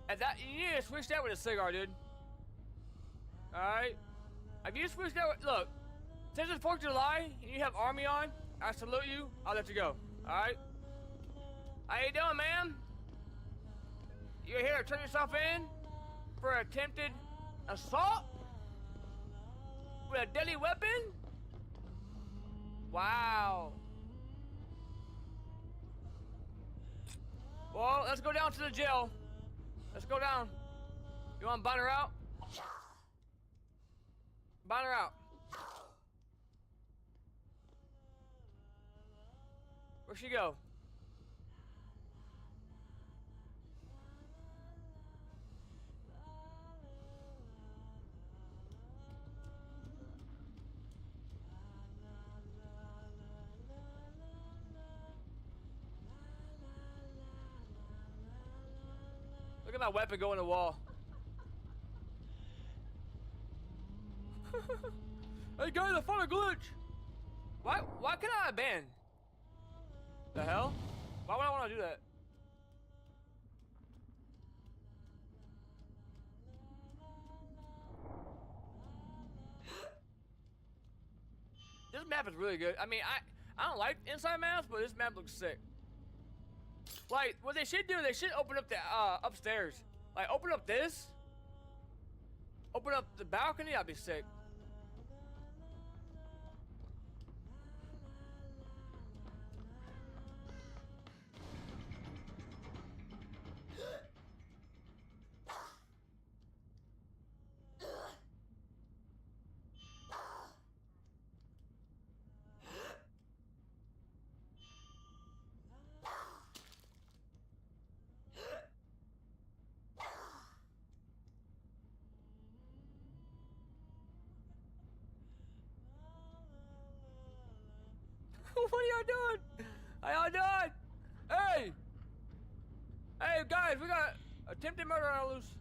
Speaker 1: And that, you need to switch that with a cigar, dude. Alright? If you switch that with, look, since it's 4th of July and you have army on, I salute you, I'll let you go. Alright? How you doing, ma'am? You're here to turn yourself in for attempted assault? With a deadly weapon? Wow. Well, let's go down to the jail. Let's go down. You want to bind her out? Bind her out. Where'd she go? Look at my weapon go in the wall. Hey guys, I found a glitch. Why can I ban? The hell? Why would I want to do that? This map is really good. I mean, I don't like inside maps, but this map looks sick. Like, what they should do, they should open up the upstairs. Like, open up this. Open up the balcony, that'd be sick. What are y'all doing? How y'all doing? Hey! Hey, guys, we got attempted murder on loose.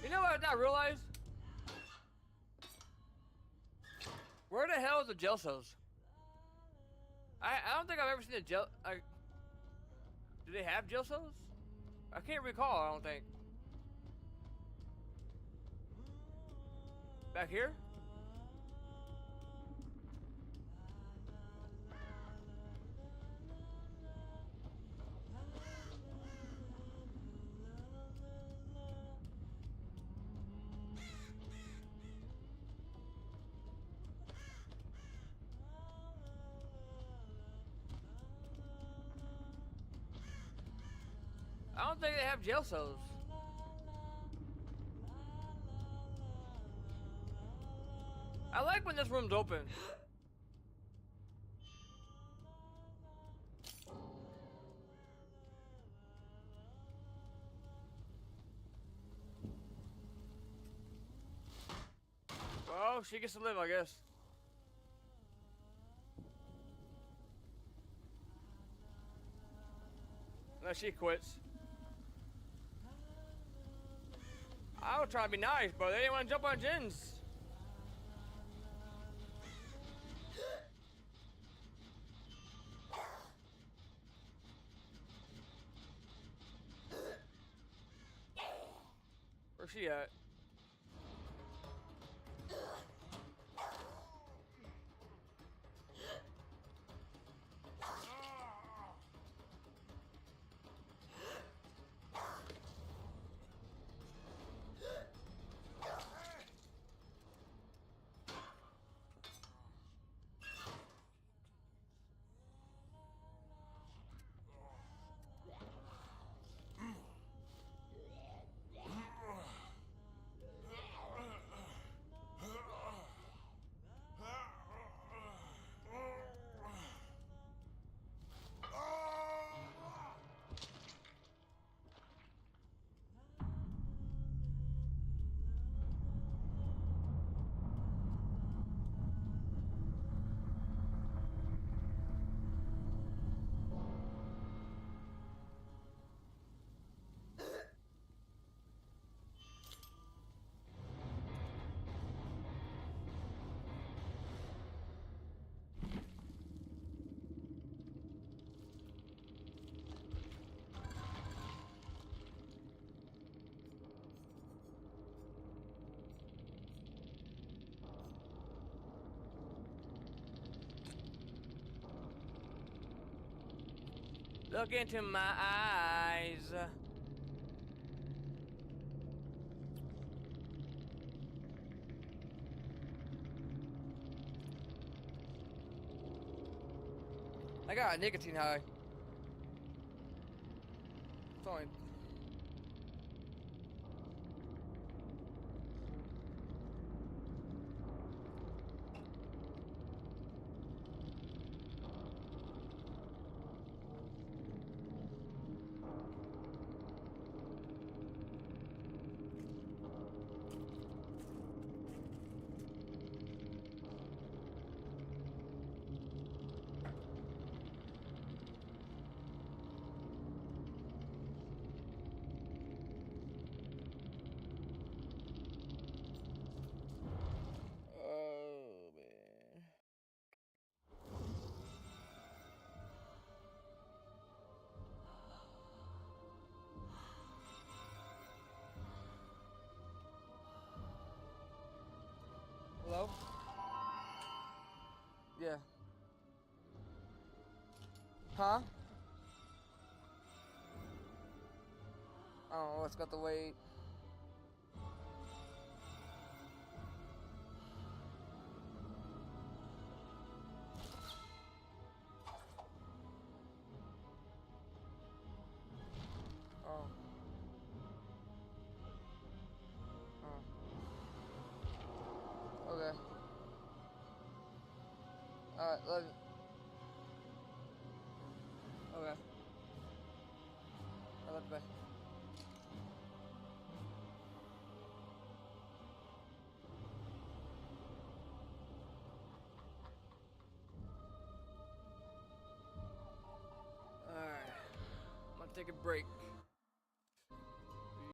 Speaker 1: You know what I not realized? Where the hell is the jail cells? I don't think I've ever seen a jail... do they have jail cells? I can't recall, I don't think. Back here? don't think they have jail cells. I like when this room's open. Well, she gets to live, I guess. Unless she quits. I was trying to be nice, but they didn't want to jump on Jin's. Where's she at? Look into my eyes. I got a nicotine high. It's only... Oh, man. Hello? Yeah. Huh? Oh, let's got to wait. Oh. Oh. Okay. Alright, love you. Okay. I love you, bye. Alright. I'm gonna take a break.